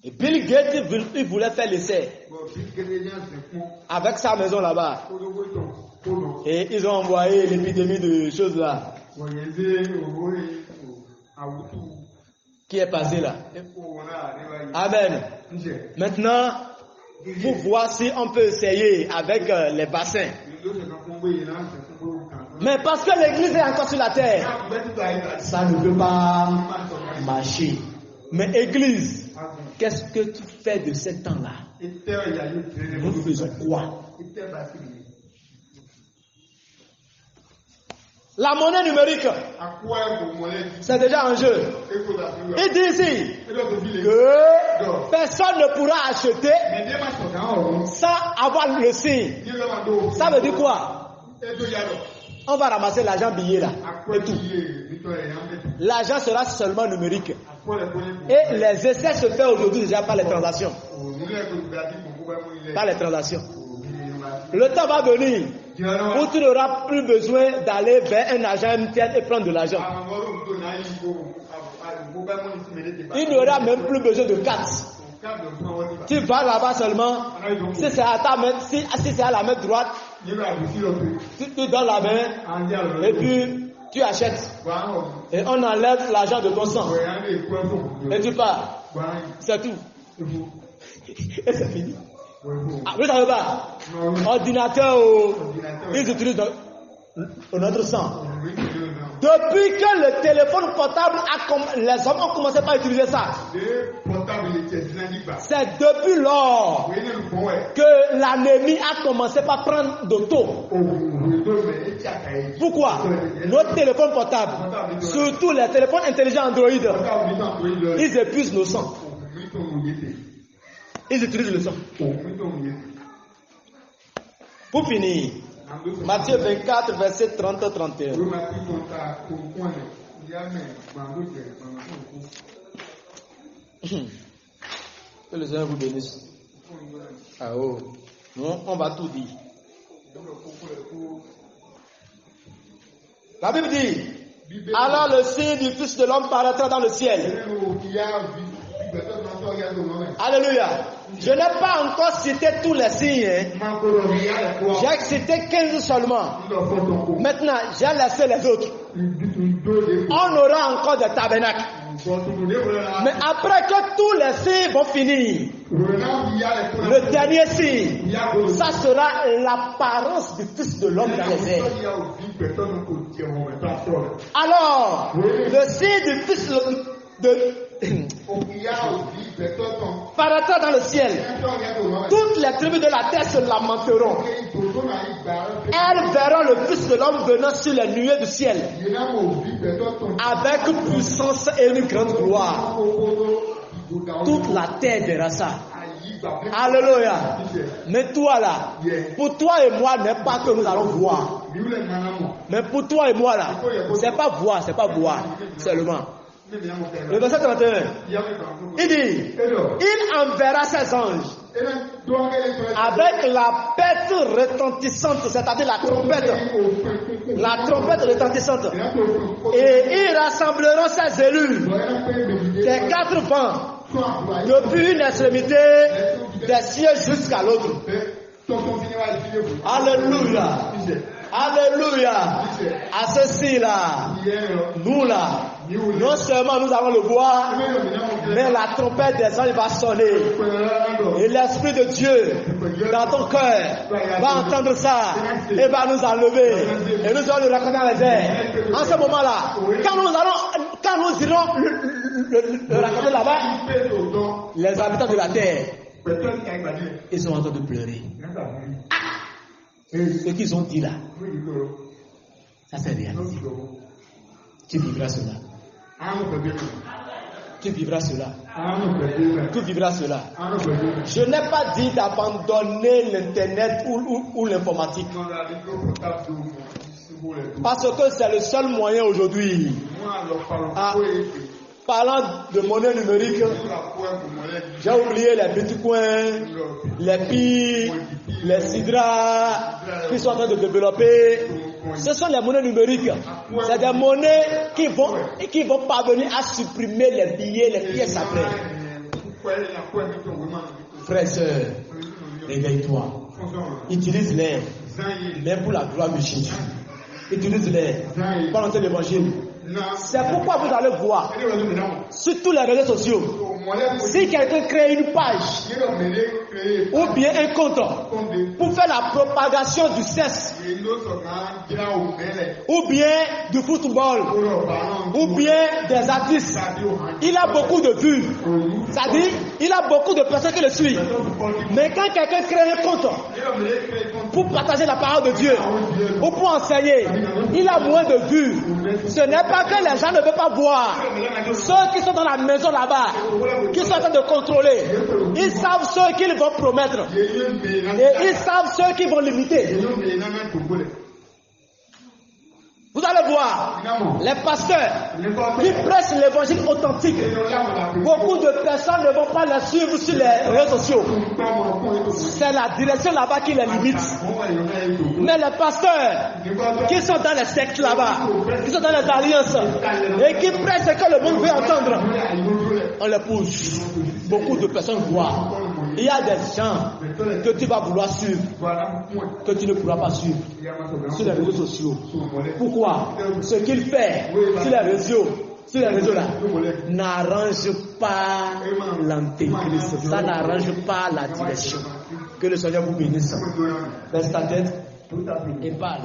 Et Bill Gates, il voulait faire l'essai avec sa maison là-bas. Et ils ont envoyé l'épidémie de choses là. Qui est passé là. Amen. Maintenant, pour voir si on peut essayer avec les bassins. Mais parce que l'église est encore sur la terre, ça ne peut pas marcher. Mais église, qu'est-ce que tu fais de ce temps-là? Nous faisons quoi? La monnaie numérique, c'est déjà un jeu. Il dit ici que personne ne pourra acheter sans avoir le signe. Ça veut dire quoi? On va ramasser l'argent billet là et tout. L'argent sera seulement numérique. Et les essais se font aujourd'hui déjà par les transactions. Par les transactions. Le temps va venir où tu n'auras plus besoin d'aller vers un agent MTN et prendre de l'argent. Il n'y aura même plus besoin de carte. Tu vas là-bas seulement. Si c'est à ta main, si c'est à la main droite, tu donnes la main et puis tu achètes. Et on enlève l'argent de ton sang. Et tu pars. C'est tout. Et c'est fini. Ah, vous savez pas? Ordinateur, ils utilisent notre sang. Depuis que le téléphone portable les hommes ont commencé par utiliser ça. C'est depuis lors que l'anémie a commencé par prendre de taux. Pourquoi? Nos téléphones portables, surtout les téléphones intelligents Android, ils épuisent nos sangs. Ils utilisent le sang. Pour finir, Matthieu 24, verset 30-31. Que le Seigneur vous bénisse. Ah oh. Non, on va tout dire. La Bible dit, alors le signe du Fils de l'homme paraîtra dans le ciel. Alléluia. Je n'ai pas encore cité tous les signes. J'ai cité 15 seulement. Maintenant, j'ai laissé les autres. On aura encore des tabernacles. Mais après que tous les signes vont finir, Le dernier signe, ça sera l'apparence du Fils de l'homme dans les airs. Alors, le signe du Fils paraîtra dans le ciel. Toutes les tribus de la terre se lamenteront. Elles verront le Fils de l'homme venant sur les nuées du ciel avec puissance et une grande gloire. Toute la terre verra ça. Alléluia. Mais toi là, pour toi et moi, n'est pas que nous allons voir. Mais pour toi et moi là, c'est pas voir seulement. Le verset 31, il dit, il enverra ses anges avec la bête retentissante, c'est-à-dire la trompette retentissante, et ils rassembleront ses élus des 4 vents, depuis une extrémité des cieux jusqu'à l'autre. Alléluia. Alléluia. À ceci là, nous là, non seulement nous allons le voir, mais la trompette des anges va sonner. Et l'Esprit de Dieu dans ton cœur va entendre ça et va nous enlever. Et nous allons le raconter dans les airs. En ce moment-là, quand nous irons le raconter là-bas, les habitants de la terre, ils sont en train de pleurer. Ce qu'ils ont dit là, ça c'est réalisé. Tu vivras cela. Tu vivras cela. Tu vivras cela. Je n'ai pas dit d'abandonner l'internet ou l'informatique. Parce que c'est le seul moyen aujourd'hui. Parlant de monnaie numérique, j'ai oublié les bitcoins, les pi, les sidra qui sont en train de développer. Ce sont les monnaies numériques. C'est des monnaies qui vont parvenir à supprimer les billets, les pièces après. Frères et sœurs, réveille-toi. Utilise-les, même pour la gloire de Jésus. Utilise-les pour l'entrée de l'évangile. C'est pourquoi vous allez voir sur tous les réseaux sociaux, si quelqu'un crée une page ou bien un compte pour faire la propagation du sexe ou bien du football ou bien des artistes, il a beaucoup de vues, c'est-à-dire il a beaucoup de personnes qui le suivent. Mais quand quelqu'un crée un compte pour partager la parole de Dieu ou pour enseigner, il a moins de vues. Ce n'est pas que les gens ne veulent pas voir. Ceux qui sont dans la maison là-bas, qui sont en train de contrôler, ils savent ceux qu'ils vont promettre et ils savent ceux qui vont limiter. Vous allez voir, les pasteurs qui prêchent l'évangile authentique, beaucoup de personnes ne vont pas les suivre sur les réseaux sociaux. C'est la direction là-bas qui les limite. Mais les pasteurs qui sont dans les sectes là-bas, qui sont dans les alliances et qui prêchent ce que le monde veut entendre, on les pousse. Beaucoup de personnes voient. Il y a des gens que tu vas vouloir suivre, que tu ne pourras pas suivre sur les réseaux sociaux. Pourquoi? Ce qu'il fait sur les réseaux là, n'arrange pas l'antéchrist. Ça n'arrange pas la direction. Que le Seigneur vous bénisse. Baisse ta tête et parle.